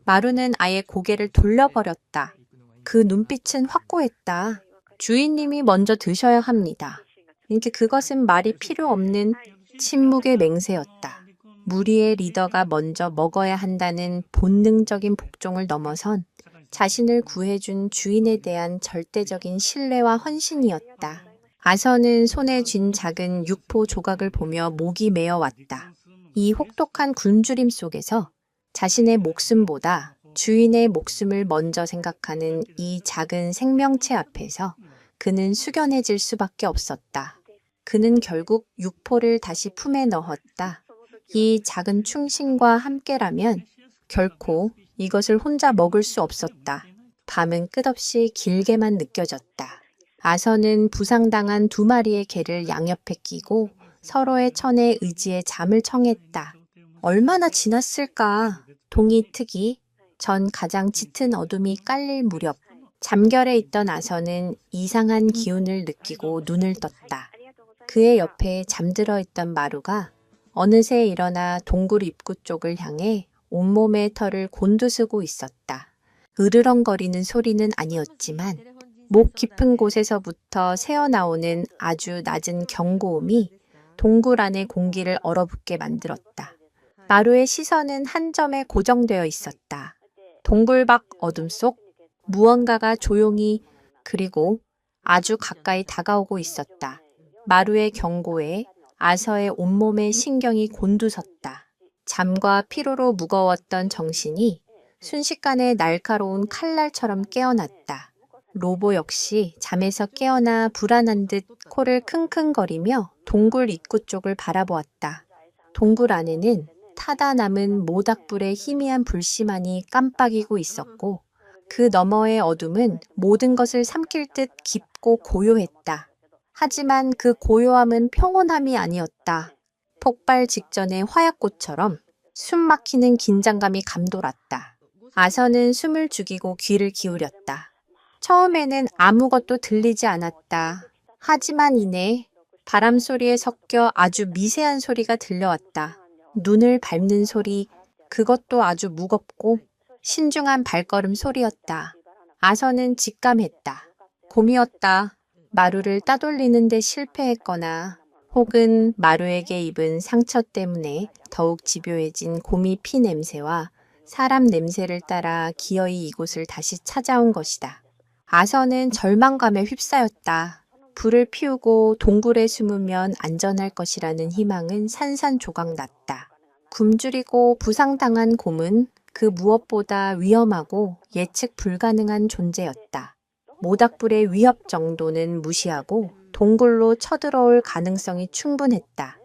마루는 아예 고개를 돌려버렸다. 그 눈빛은 확고했다. 주인님이 먼저 드셔야 합니다. 이게 그것은 말이 필요 없는 침묵의 맹세였다. 무리의 리더가 먼저 먹어야 한다는 본능적인 복종을 넘어선 자신을 구해준 주인에 대한 절대적인 신뢰와 헌신이었다. 아서는 손에 쥔 작은 육포 조각을 보며 목이 메어왔다. 이 혹독한 굶주림 속에서 자신의 목숨보다 주인의 목숨을 먼저 생각하는 이 작은 생명체 앞에서 그는 숙연해질 수밖에 없었다. 그는 결국 육포를 다시 품에 넣었다. 이 작은 충신과 함께라면 결코 이것을 혼자 먹을 수 없었다. 밤은 끝없이 길게만 느껴졌다. 아서는 부상당한 2마리의 개를 양옆에 끼고 서로의 천에 의지해 잠을 청했다. 얼마나 지났을까? 동이 트기 전 가장 짙은 어둠이 깔릴 무렵 잠결에 있던 아서는 이상한 기운을 느끼고 눈을 떴다. 그의 옆에 잠들어 있던 마루가 어느새 일어나 동굴 입구 쪽을 향해 온몸의 털을 곤두쓰고 있었다. 으르렁거리는 소리는 아니었지만 목 깊은 곳에서부터 새어나오는 아주 낮은 경고음이 동굴 안의 공기를 얼어붙게 만들었다. 마루의 시선은 한 점에 고정되어 있었다. 동굴 밖 어둠 속 무언가가 조용히 그리고 아주 가까이 다가오고 있었다. 마루의 경고에 아서의 온몸의 신경이 곤두섰다. 잠과 피로로 무거웠던 정신이 순식간에 날카로운 칼날처럼 깨어났다. 로보 역시 잠에서 깨어나 불안한 듯 코를 킁킁거리며 동굴 입구 쪽을 바라보았다. 동굴 안에는 타다 남은 모닥불의 희미한 불씨만이 깜빡이고 있었고 그 너머의 어둠은 모든 것을 삼킬 듯 깊고 고요했다. 하지만 그 고요함은 평온함이 아니었다. 폭발 직전의 화약꽃처럼 숨 막히는 긴장감이 감돌았다. 아서는 숨을 죽이고 귀를 기울였다. 처음에는 아무것도 들리지 않았다. 하지만 이내 바람 소리에 섞여 아주 미세한 소리가 들려왔다. 눈을 밟는 소리, 그것도 아주 무겁고 신중한 발걸음 소리였다. 아서는 직감했다. 곰이었다. 마루를 따돌리는 데 실패했거나 혹은 마루에게 입은 상처 때문에 더욱 집요해진 곰이 피 냄새와 사람 냄새를 따라 기어이 이곳을 다시 찾아온 것이다. 아서는 절망감에 휩싸였다. 불을 피우고 동굴에 숨으면 안전할 것이라는 희망은 산산조각 났다. 굶주리고 부상당한 곰은 그 무엇보다 위험하고 예측 불가능한 존재였다. 모닥불의 위협 정도는 무시하고 동굴로 쳐들어올 가능성이 충분했다.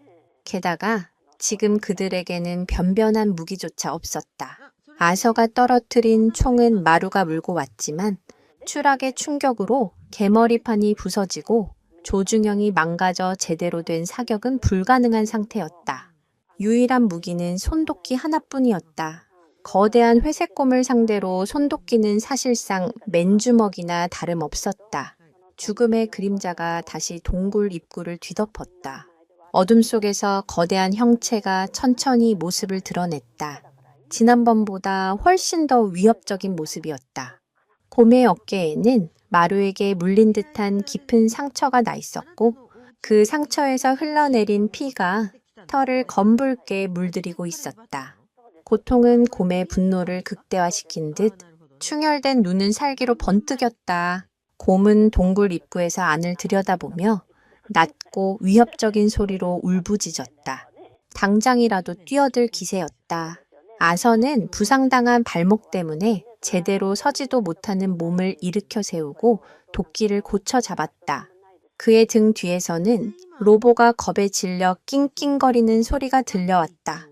게다가 지금 그들에게는 변변한 무기조차 없었다. 아서가 떨어뜨린 총은 마루가 물고 왔지만 추락의 충격으로 개머리판이 부서지고 조중영이 망가져 제대로 된 사격은 불가능한 상태였다. 유일한 무기는 손도끼 하나뿐이었다. 거대한 회색곰을 상대로 손도끼는 사실상 맨주먹이나 다름없었다. 죽음의 그림자가 다시 동굴 입구를 뒤덮었다. 어둠 속에서 거대한 형체가 천천히 모습을 드러냈다. 지난번보다 훨씬 더 위협적인 모습이었다. 곰의 어깨에는 마루에게 물린 듯한 깊은 상처가 나 있었고 그 상처에서 흘러내린 피가 털을 검붉게 물들이고 있었다. 고통은 곰의 분노를 극대화시킨 듯 충혈된 눈은 살기로 번뜩였다. 곰은 동굴 입구에서 안을 들여다보며 낮고 위협적인 소리로 울부짖었다. 당장이라도 뛰어들 기세였다. 아서는 부상당한 발목 때문에 제대로 서지도 못하는 몸을 일으켜 세우고 도끼를 고쳐 잡았다. 그의 등 뒤에서는 로보가 겁에 질려 낑낑거리는 소리가 들려왔다.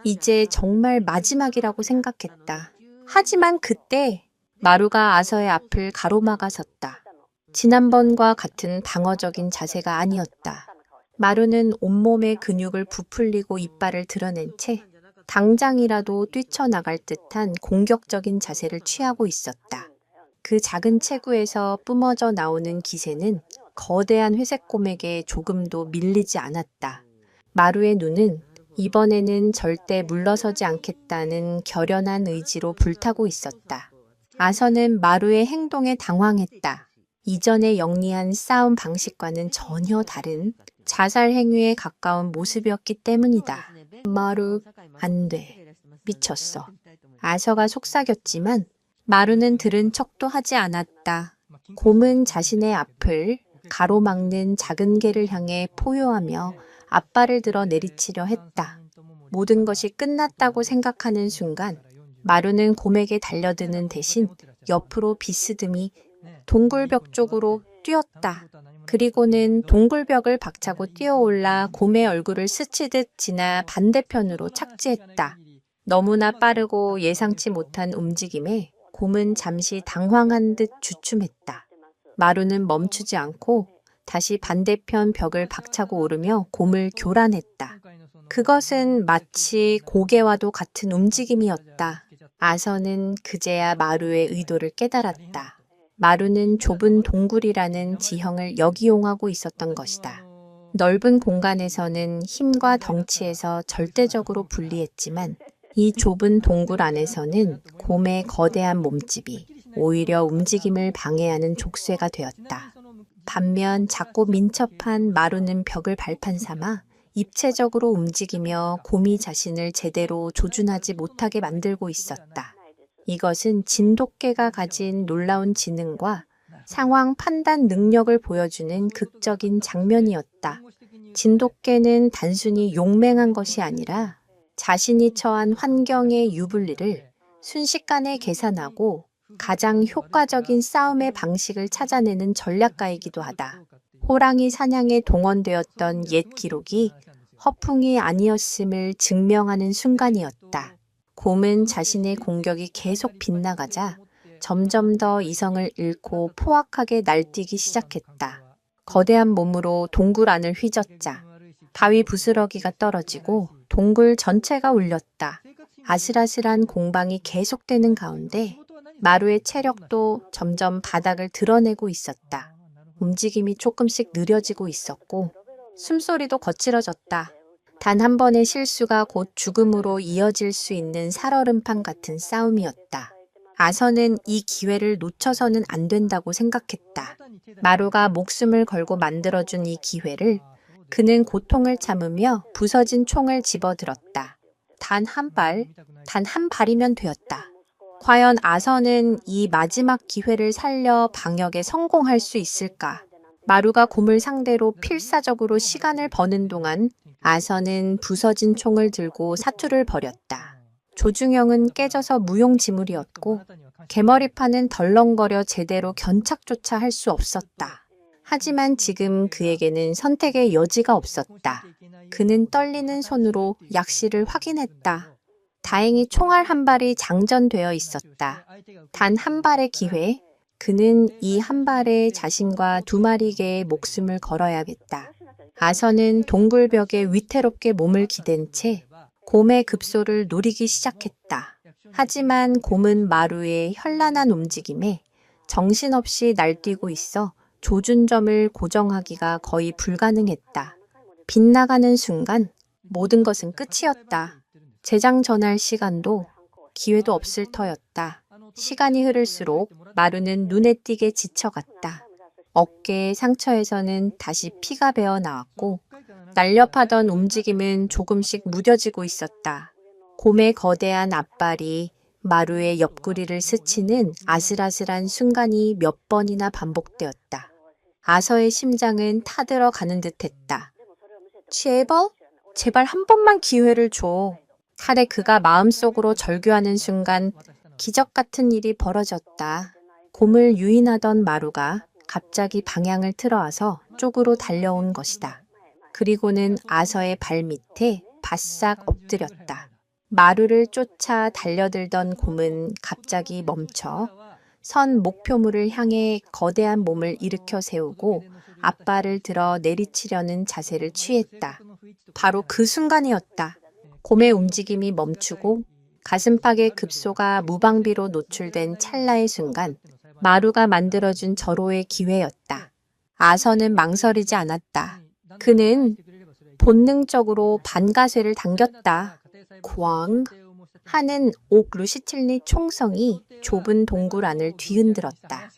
이제 정말 마지막이라고 생각했다. 하지만 그때 마루가 아서의 앞을 가로막아 섰다. 지난번과 같은 방어적인 자세가 아니었다. 마루는 온몸의 근육을 부풀리고 이빨을 드러낸 채 당장이라도 뛰쳐나갈 듯한 공격적인 자세를 취하고 있었다. 그 작은 체구에서 뿜어져 나오는 기세는 거대한 회색곰에게 조금도 밀리지 않았다. 마루의 눈은 이번에는 절대 물러서지 않겠다는 결연한 의지로 불타고 있었다. 아서는 마루의 행동에 당황했다. 이전의 영리한 싸움 방식과는 전혀 다른 자살 행위에 가까운 모습이었기 때문이다. 마루, 안 돼. 미쳤어. 아서가 속삭였지만 마루는 들은 척도 하지 않았다. 곰은 자신의 앞을 가로막는 작은 개를 향해 포효하며 앞발을 들어 내리치려 했다. 모든 것이 끝났다고 생각하는 순간 마루는 곰에게 달려드는 대신 옆으로 비스듬히 동굴벽 쪽으로 뛰었다. 그리고는 동굴벽을 박차고 뛰어올라 곰의 얼굴을 스치듯 지나 반대편으로 착지했다. 너무나 빠르고 예상치 못한 움직임에 곰은 잠시 당황한 듯 주춤했다. 마루는 멈추지 않고 다시 반대편 벽을 박차고 오르며 곰을 교란했다. 그것은 마치 고개와도 같은 움직임이었다. 아서는 그제야 마루의 의도를 깨달았다. 마루는 좁은 동굴이라는 지형을 역이용하고 있었던 것이다. 넓은 공간에서는 힘과 덩치에서 절대적으로 불리했지만 이 좁은 동굴 안에서는 곰의 거대한 몸집이 오히려 움직임을 방해하는 족쇄가 되었다. 반면 작고 민첩한 마루는 벽을 발판 삼아 입체적으로 움직이며 곰이 자신을 제대로 조준하지 못하게 만들고 있었다. 이것은 진돗개가 가진 놀라운 지능과 상황 판단 능력을 보여주는 극적인 장면이었다. 진돗개는 단순히 용맹한 것이 아니라 자신이 처한 환경의 유불리를 순식간에 계산하고 가장 효과적인 싸움의 방식을 찾아내는 전략가이기도 하다. 호랑이 사냥에 동원되었던 옛 기록이 허풍이 아니었음을 증명하는 순간이었다. 곰은 자신의 공격이 계속 빗나가자 점점 더 이성을 잃고 포악하게 날뛰기 시작했다. 거대한 몸으로 동굴 안을 휘젓자 바위 부스러기가 떨어지고 동굴 전체가 울렸다. 아슬아슬한 공방이 계속되는 가운데 마루의 체력도 점점 바닥을 드러내고 있었다. 움직임이 조금씩 느려지고 있었고 숨소리도 거칠어졌다. 단 한 번의 실수가 곧 죽음으로 이어질 수 있는 살얼음판 같은 싸움이었다. 아서는 이 기회를 놓쳐서는 안 된다고 생각했다. 마루가 목숨을 걸고 만들어준 이 기회를 그는 고통을 참으며 부서진 총을 집어들었다. 단 한 발이면 되었다. 과연 아서는 이 마지막 기회를 살려 방역에 성공할 수 있을까? 마루가 곰을 상대로 필사적으로 시간을 버는 동안 아서는 부서진 총을 들고 사투를 벌였다. 조중영은 깨져서 무용지물이었고 개머리판은 덜렁거려 제대로 견착조차 할 수 없었다. 하지만 지금 그에게는 선택의 여지가 없었다. 그는 떨리는 손으로 약실을 확인했다. 다행히 총알 한 발이 장전되어 있었다. 단 한 발의 기회. 그는 이 한 발에 자신과 두 마리 개의 목숨을 걸어야겠다. 아서는 동굴벽에 위태롭게 몸을 기댄 채 곰의 급소를 노리기 시작했다. 하지만 곰은 마루의 현란한 움직임에 정신없이 날뛰고 있어 조준점을 고정하기가 거의 불가능했다. 빗나가는 순간 모든 것은 끝이었다. 재장 전할 시간도 기회도 없을 터였다. 시간이 흐를수록 마루는 눈에 띄게 지쳐갔다. 어깨의 상처에서는 다시 피가 배어 나왔고 날렵하던 움직임은 조금씩 무뎌지고 있었다. 곰의 거대한 앞발이 마루의 옆구리를 스치는 아슬아슬한 순간이 몇 번이나 반복되었다. 아서의 심장은 타들어가는 듯했다. 제발 한 번만 기회를 줘. 칼에 그가 마음속으로 절규하는 순간 기적 같은 일이 벌어졌다. 곰을 유인하던 마루가 갑자기 방향을 틀어와서 쪽으로 달려온 것이다. 그리고는 아서의 발 밑에 바싹 엎드렸다. 마루를 쫓아 달려들던 곰은 갑자기 멈춰 선 목표물을 향해 거대한 몸을 일으켜 세우고 앞발을 들어 내리치려는 자세를 취했다. 바로 그 순간이었다. 곰의 움직임이 멈추고 가슴팍의 급소가 무방비로 노출된 찰나의 순간 마루가 만들어준 절호의 기회였다. 아서는 망설이지 않았다. 그는 본능적으로 반가쇠를 당겼다. 쾅 하는 옥 루시틸리 총성이 좁은 동굴 안을 뒤흔들었다.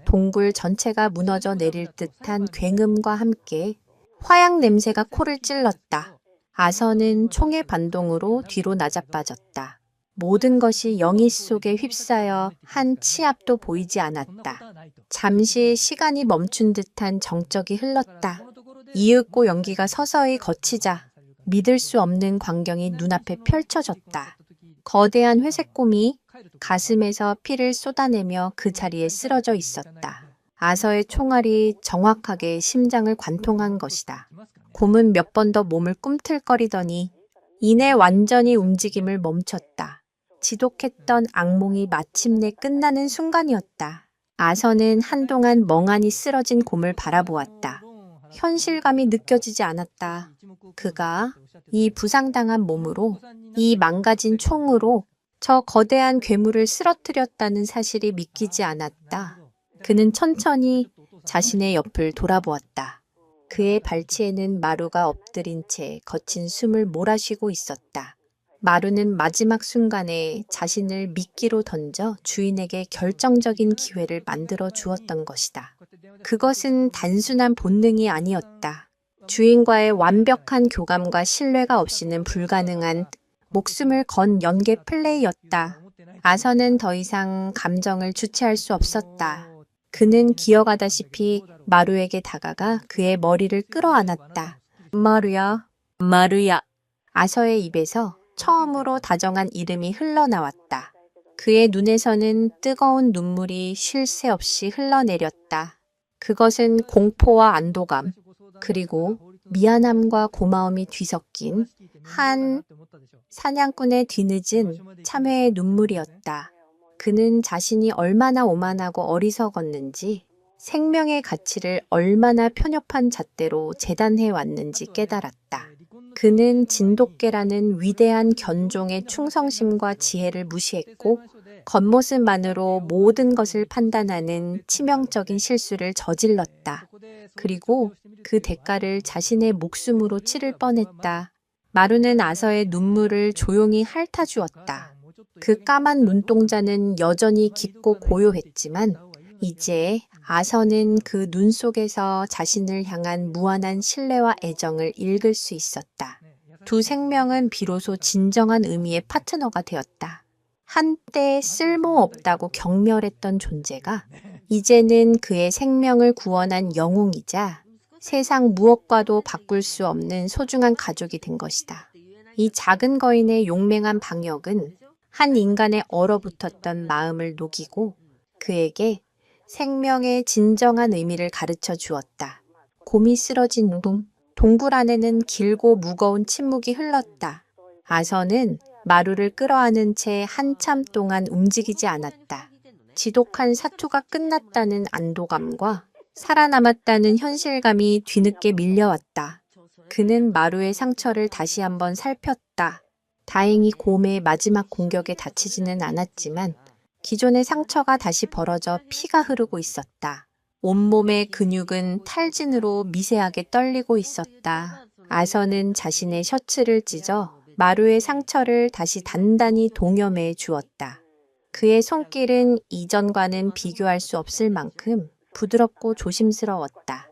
동굴 전체가 무너져 내릴 듯한 굉음과 함께 화약 냄새가 코를 찔렀다. 아서는 총의 반동으로 뒤로 나자빠졌다. 모든 것이 영희 속에 휩싸여 한 치 앞도 보이지 않았다. 잠시 시간이 멈춘 듯한 정적이 흘렀다. 이윽고 연기가 서서히 걷히자 믿을 수 없는 광경이 눈앞에 펼쳐졌다. 거대한 회색곰이 가슴에서 피를 쏟아내며 그 자리에 쓰러져 있었다. 아서의 총알이 정확하게 심장을 관통한 것이다. 곰은 몇 번 더 몸을 꿈틀거리더니 이내 완전히 움직임을 멈췄다. 지독했던 악몽이 마침내 끝나는 순간이었다. 아서는 한동안 멍하니 쓰러진 곰을 바라보았다. 현실감이 느껴지지 않았다. 그가 이 부상당한 몸으로, 이 망가진 총으로 저 거대한 괴물을 쓰러뜨렸다는 사실이 믿기지 않았다. 그는 천천히 자신의 옆을 돌아보았다. 그의 발치에는 마루가 엎드린 채 거친 숨을 몰아쉬고 있었다. 마루는 마지막 순간에 자신을 미끼로 던져 주인에게 결정적인 기회를 만들어 주었던 것이다. 그것은 단순한 본능이 아니었다. 주인과의 완벽한 교감과 신뢰가 없이는 불가능한 목숨을 건 연계 플레이였다. 아서는 더 이상 감정을 주체할 수 없었다. 그는 기어가다시피 마루에게 다가가 그의 머리를 끌어안았다. 마루야. 아서의 입에서 처음으로 다정한 이름이 흘러나왔다. 그의 눈에서는 뜨거운 눈물이 쉴 새 없이 흘러내렸다. 그것은 공포와 안도감, 그리고 미안함과 고마움이 뒤섞인 한 사냥꾼의 뒤늦은 참회의 눈물이었다. 그는 자신이 얼마나 오만하고 어리석었는지, 생명의 가치를 얼마나 편협한 잣대로 재단해 왔는지 깨달았다. 그는 진돗개라는 위대한 견종의 충성심과 지혜를 무시했고 겉모습만으로 모든 것을 판단하는 치명적인 실수를 저질렀다. 그리고 그 대가를 자신의 목숨으로 치를 뻔했다. 마루는 아서의 눈물을 조용히 핥아주었다. 그 까만 눈동자는 여전히 깊고 고요했지만 이제 아서는 그 눈 속에서 자신을 향한 무한한 신뢰와 애정을 읽을 수 있었다. 두 생명은 비로소 진정한 의미의 파트너가 되었다. 한때 쓸모없다고 경멸했던 존재가 이제는 그의 생명을 구원한 영웅이자 세상 무엇과도 바꿀 수 없는 소중한 가족이 된 것이다. 이 작은 거인의 용맹한 방역은 한 인간의 얼어붙었던 마음을 녹이고 그에게 생명의 진정한 의미를 가르쳐 주었다. 곰이 쓰러진 후 동굴 안에는 길고 무거운 침묵이 흘렀다. 아서는 마루를 끌어안은 채 한참 동안 움직이지 않았다. 지독한 사투가 끝났다는 안도감과 살아남았다는 현실감이 뒤늦게 밀려왔다. 그는 마루의 상처를 다시 한번 살폈다. 다행히 곰의 마지막 공격에 다치지는 않았지만 기존의 상처가 다시 벌어져 피가 흐르고 있었다. 온몸의 근육은 탈진으로 미세하게 떨리고 있었다. 아서는 자신의 셔츠를 찢어 마루의 상처를 다시 단단히 동여매 주었다. 그의 손길은 이전과는 비교할 수 없을 만큼 부드럽고 조심스러웠다.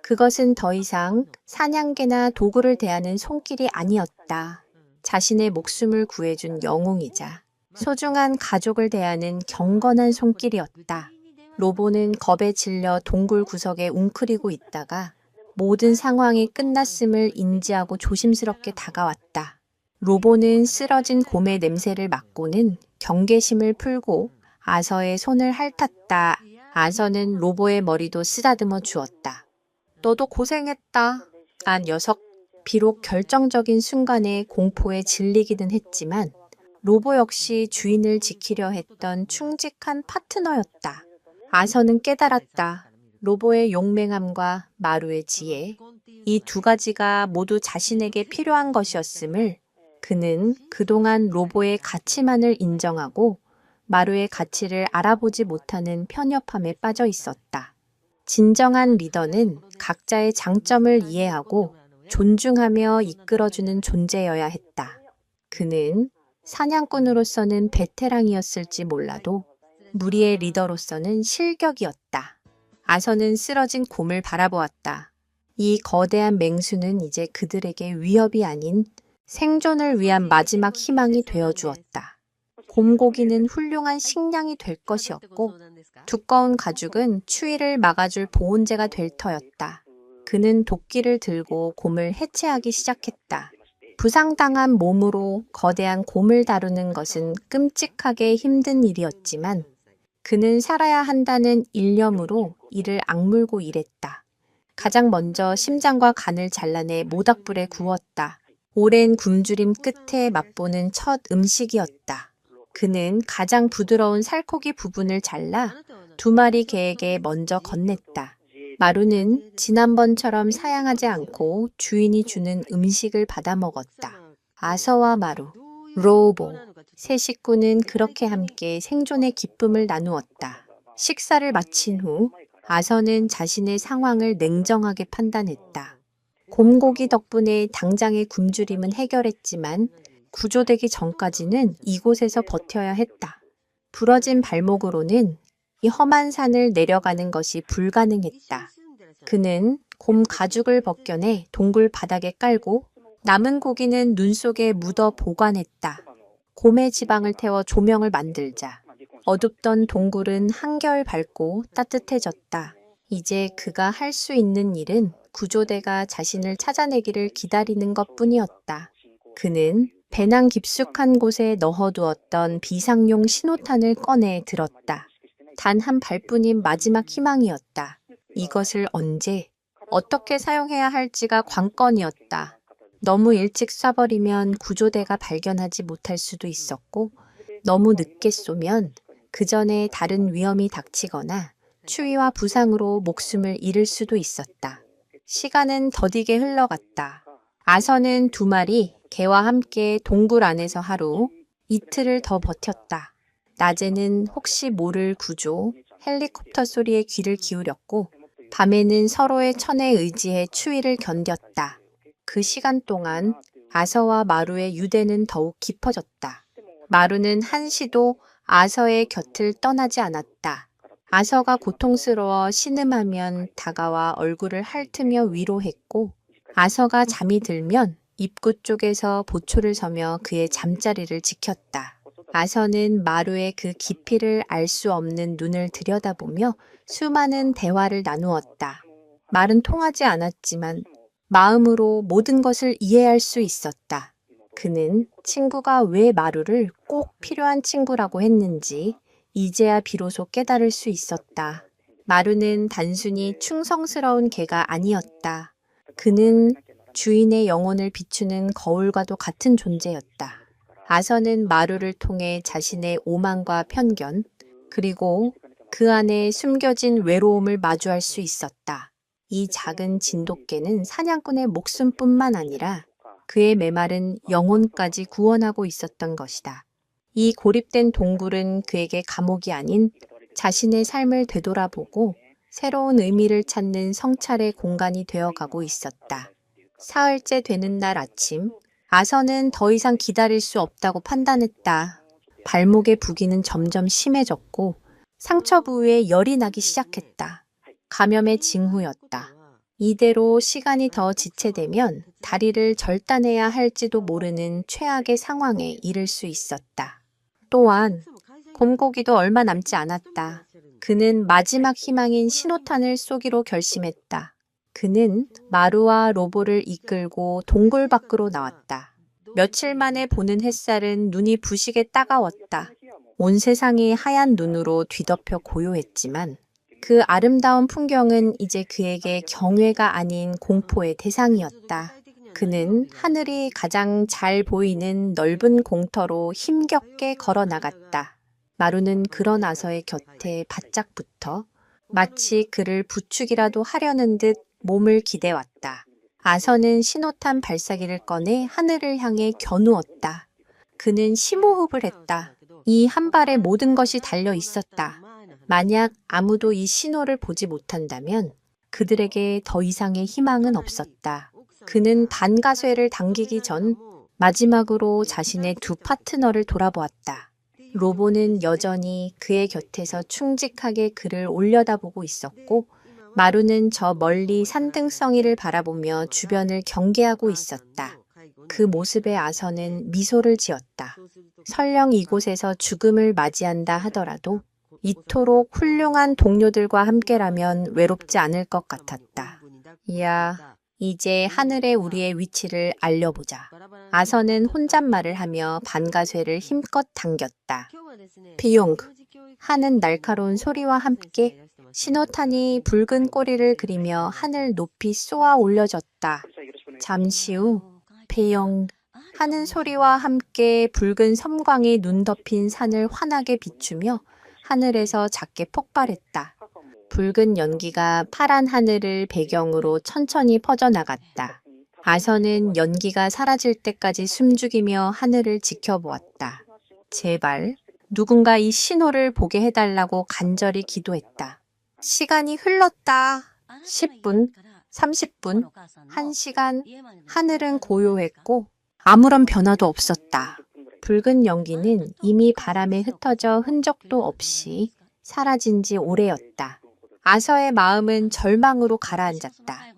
그것은 더 이상 사냥개나 도구를 대하는 손길이 아니었다. 자신의 목숨을 구해준 영웅이자 소중한 가족을 대하는 경건한 손길이었다. 로보는 겁에 질려 동굴 구석에 웅크리고 있다가 모든 상황이 끝났음을 인지하고 조심스럽게 다가왔다. 로보는 쓰러진 곰의 냄새를 맡고는 경계심을 풀고 아서의 손을 핥았다. 아서는 로보의 머리도 쓰다듬어 주었다. 너도 고생했다. 아, 녀석. 비록 결정적인 순간에 공포에 질리기는 했지만 로보 역시 주인을 지키려 했던 충직한 파트너였다. 아서는 깨달았다. 로보의 용맹함과 마루의 지혜, 이 두 가지가 모두 자신에게 필요한 것이었음을 그는 그동안 로보의 가치만을 인정하고 마루의 가치를 알아보지 못하는 편협함에 빠져 있었다. 진정한 리더는 각자의 장점을 이해하고 존중하며 이끌어주는 존재여야 했다. 그는 사냥꾼으로서는 베테랑이었을지 몰라도 무리의 리더로서는 실격이었다. 아서는 쓰러진 곰을 바라보았다. 이 거대한 맹수는 이제 그들에게 위협이 아닌 생존을 위한 마지막 희망이 되어주었다. 곰고기는 훌륭한 식량이 될 것이었고 두꺼운 가죽은 추위를 막아줄 보온재가 될 터였다. 그는 도끼를 들고 곰을 해체하기 시작했다. 부상당한 몸으로 거대한 곰을 다루는 것은 끔찍하게 힘든 일이었지만 그는 살아야 한다는 일념으로 이를 악물고 일했다. 가장 먼저 심장과 간을 잘라내 모닥불에 구웠다. 오랜 굶주림 끝에 맛보는 첫 음식이었다. 그는 가장 부드러운 살코기 부분을 잘라 두 마리 개에게 먼저 건넸다. 마루는 지난번처럼 사양하지 않고 주인이 주는 음식을 받아 먹었다. 아서와 마루, 로보, 세 식구는 그렇게 함께 생존의 기쁨을 나누었다. 식사를 마친 후 아서는 자신의 상황을 냉정하게 판단했다. 곰고기 덕분에 당장의 굶주림은 해결했지만 구조되기 전까지는 이곳에서 버텨야 했다. 부러진 발목으로는 이 험한 산을 내려가는 것이 불가능했다. 그는 곰 가죽을 벗겨내 동굴 바닥에 깔고 남은 고기는 눈 속에 묻어 보관했다. 곰의 지방을 태워 조명을 만들자. 어둡던 동굴은 한결 밝고 따뜻해졌다. 이제 그가 할 수 있는 일은 구조대가 자신을 찾아내기를 기다리는 것뿐이었다. 그는 배낭 깊숙한 곳에 넣어두었던 비상용 신호탄을 꺼내 들었다. 단 한 발뿐인 마지막 희망이었다. 이것을 언제, 어떻게 사용해야 할지가 관건이었다. 너무 일찍 쏴버리면 구조대가 발견하지 못할 수도 있었고 너무 늦게 쏘면 그 전에 다른 위험이 닥치거나 추위와 부상으로 목숨을 잃을 수도 있었다. 시간은 더디게 흘러갔다. 아서는 두 마리 개와 함께 동굴 안에서 하루, 이틀을 더 버텼다. 낮에는 혹시 모를 구조, 헬리콥터 소리에 귀를 기울였고 밤에는 서로의 천에 의지해 추위를 견뎠다. 그 시간 동안 아서와 마루의 유대는 더욱 깊어졌다. 마루는 한시도 아서의 곁을 떠나지 않았다. 아서가 고통스러워 신음하면 다가와 얼굴을 핥으며 위로했고 아서가 잠이 들면 입구 쪽에서 보초를 서며 그의 잠자리를 지켰다. 아서는 마루의 그 깊이를 알 수 없는 눈을 들여다보며 수많은 대화를 나누었다. 말은 통하지 않았지만 마음으로 모든 것을 이해할 수 있었다. 그는 친구가 왜 마루를 꼭 필요한 친구라고 했는지 이제야 비로소 깨달을 수 있었다. 마루는 단순히 충성스러운 개가 아니었다. 그는 주인의 영혼을 비추는 거울과도 같은 존재였다. 아서는 마루를 통해 자신의 오만과 편견, 그리고 그 안에 숨겨진 외로움을 마주할 수 있었다. 이 작은 진돗개는 사냥꾼의 목숨뿐만 아니라 그의 메마른 영혼까지 구원하고 있었던 것이다. 이 고립된 동굴은 그에게 감옥이 아닌 자신의 삶을 되돌아보고 새로운 의미를 찾는 성찰의 공간이 되어가고 있었다. 사흘째 되는 날 아침, 아서는 더 이상 기다릴 수 없다고 판단했다. 발목의 부기는 점점 심해졌고 상처 부위에 열이 나기 시작했다. 감염의 징후였다. 이대로 시간이 더 지체되면 다리를 절단해야 할지도 모르는 최악의 상황에 이를 수 있었다. 또한 곰고기도 얼마 남지 않았다. 그는 마지막 희망인 신호탄을 쏘기로 결심했다. 그는 마루와 로보를 이끌고 동굴 밖으로 나왔다. 며칠 만에 보는 햇살은 눈이 부시게 따가웠다. 온 세상이 하얀 눈으로 뒤덮여 고요했지만 그 아름다운 풍경은 이제 그에게 경외가 아닌 공포의 대상이었다. 그는 하늘이 가장 잘 보이는 넓은 공터로 힘겹게 걸어 나갔다. 마루는 그런 아서의 곁에 바짝 붙어 마치 그를 부축이라도 하려는 듯 몸을 기대왔다. 아서는 신호탄 발사기를 꺼내 하늘을 향해 겨누었다. 그는 심호흡을 했다. 이 한 발에 모든 것이 달려 있었다. 만약 아무도 이 신호를 보지 못한다면 그들에게 더 이상의 희망은 없었다. 그는 반가쇠를 당기기 전 마지막으로 자신의 두 파트너를 돌아보았다. 로보는 여전히 그의 곁에서 충직하게 그를 올려다보고 있었고 마루는 저 멀리 산등성이를 바라보며 주변을 경계하고 있었다. 그 모습에 아서는 미소를 지었다. 설령 이곳에서 죽음을 맞이한다 하더라도 이토록 훌륭한 동료들과 함께라면 외롭지 않을 것 같았다. 이야, 이제 하늘에 우리의 위치를 알려보자. 아서는 혼잣말을 하며 반가쇠를 힘껏 당겼다. 비용 하는 날카로운 소리와 함께 신호탄이 붉은 꼬리를 그리며 하늘 높이 쏘아 올려졌다. 잠시 후 배영 하는 소리와 함께 붉은 섬광이 눈 덮인 산을 환하게 비추며 하늘에서 작게 폭발했다. 붉은 연기가 파란 하늘을 배경으로 천천히 퍼져나갔다. 아서는 연기가 사라질 때까지 숨죽이며 하늘을 지켜보았다. 제발 누군가 이 신호를 보게 해달라고 간절히 기도했다. 시간이 흘렀다. 10분, 30분, 1시간, 하늘은 고요했고 아무런 변화도 없었다. 붉은 연기는 이미 바람에 흩어져 흔적도 없이 사라진 지 오래였다. 아서의 마음은 절망으로 가라앉았다.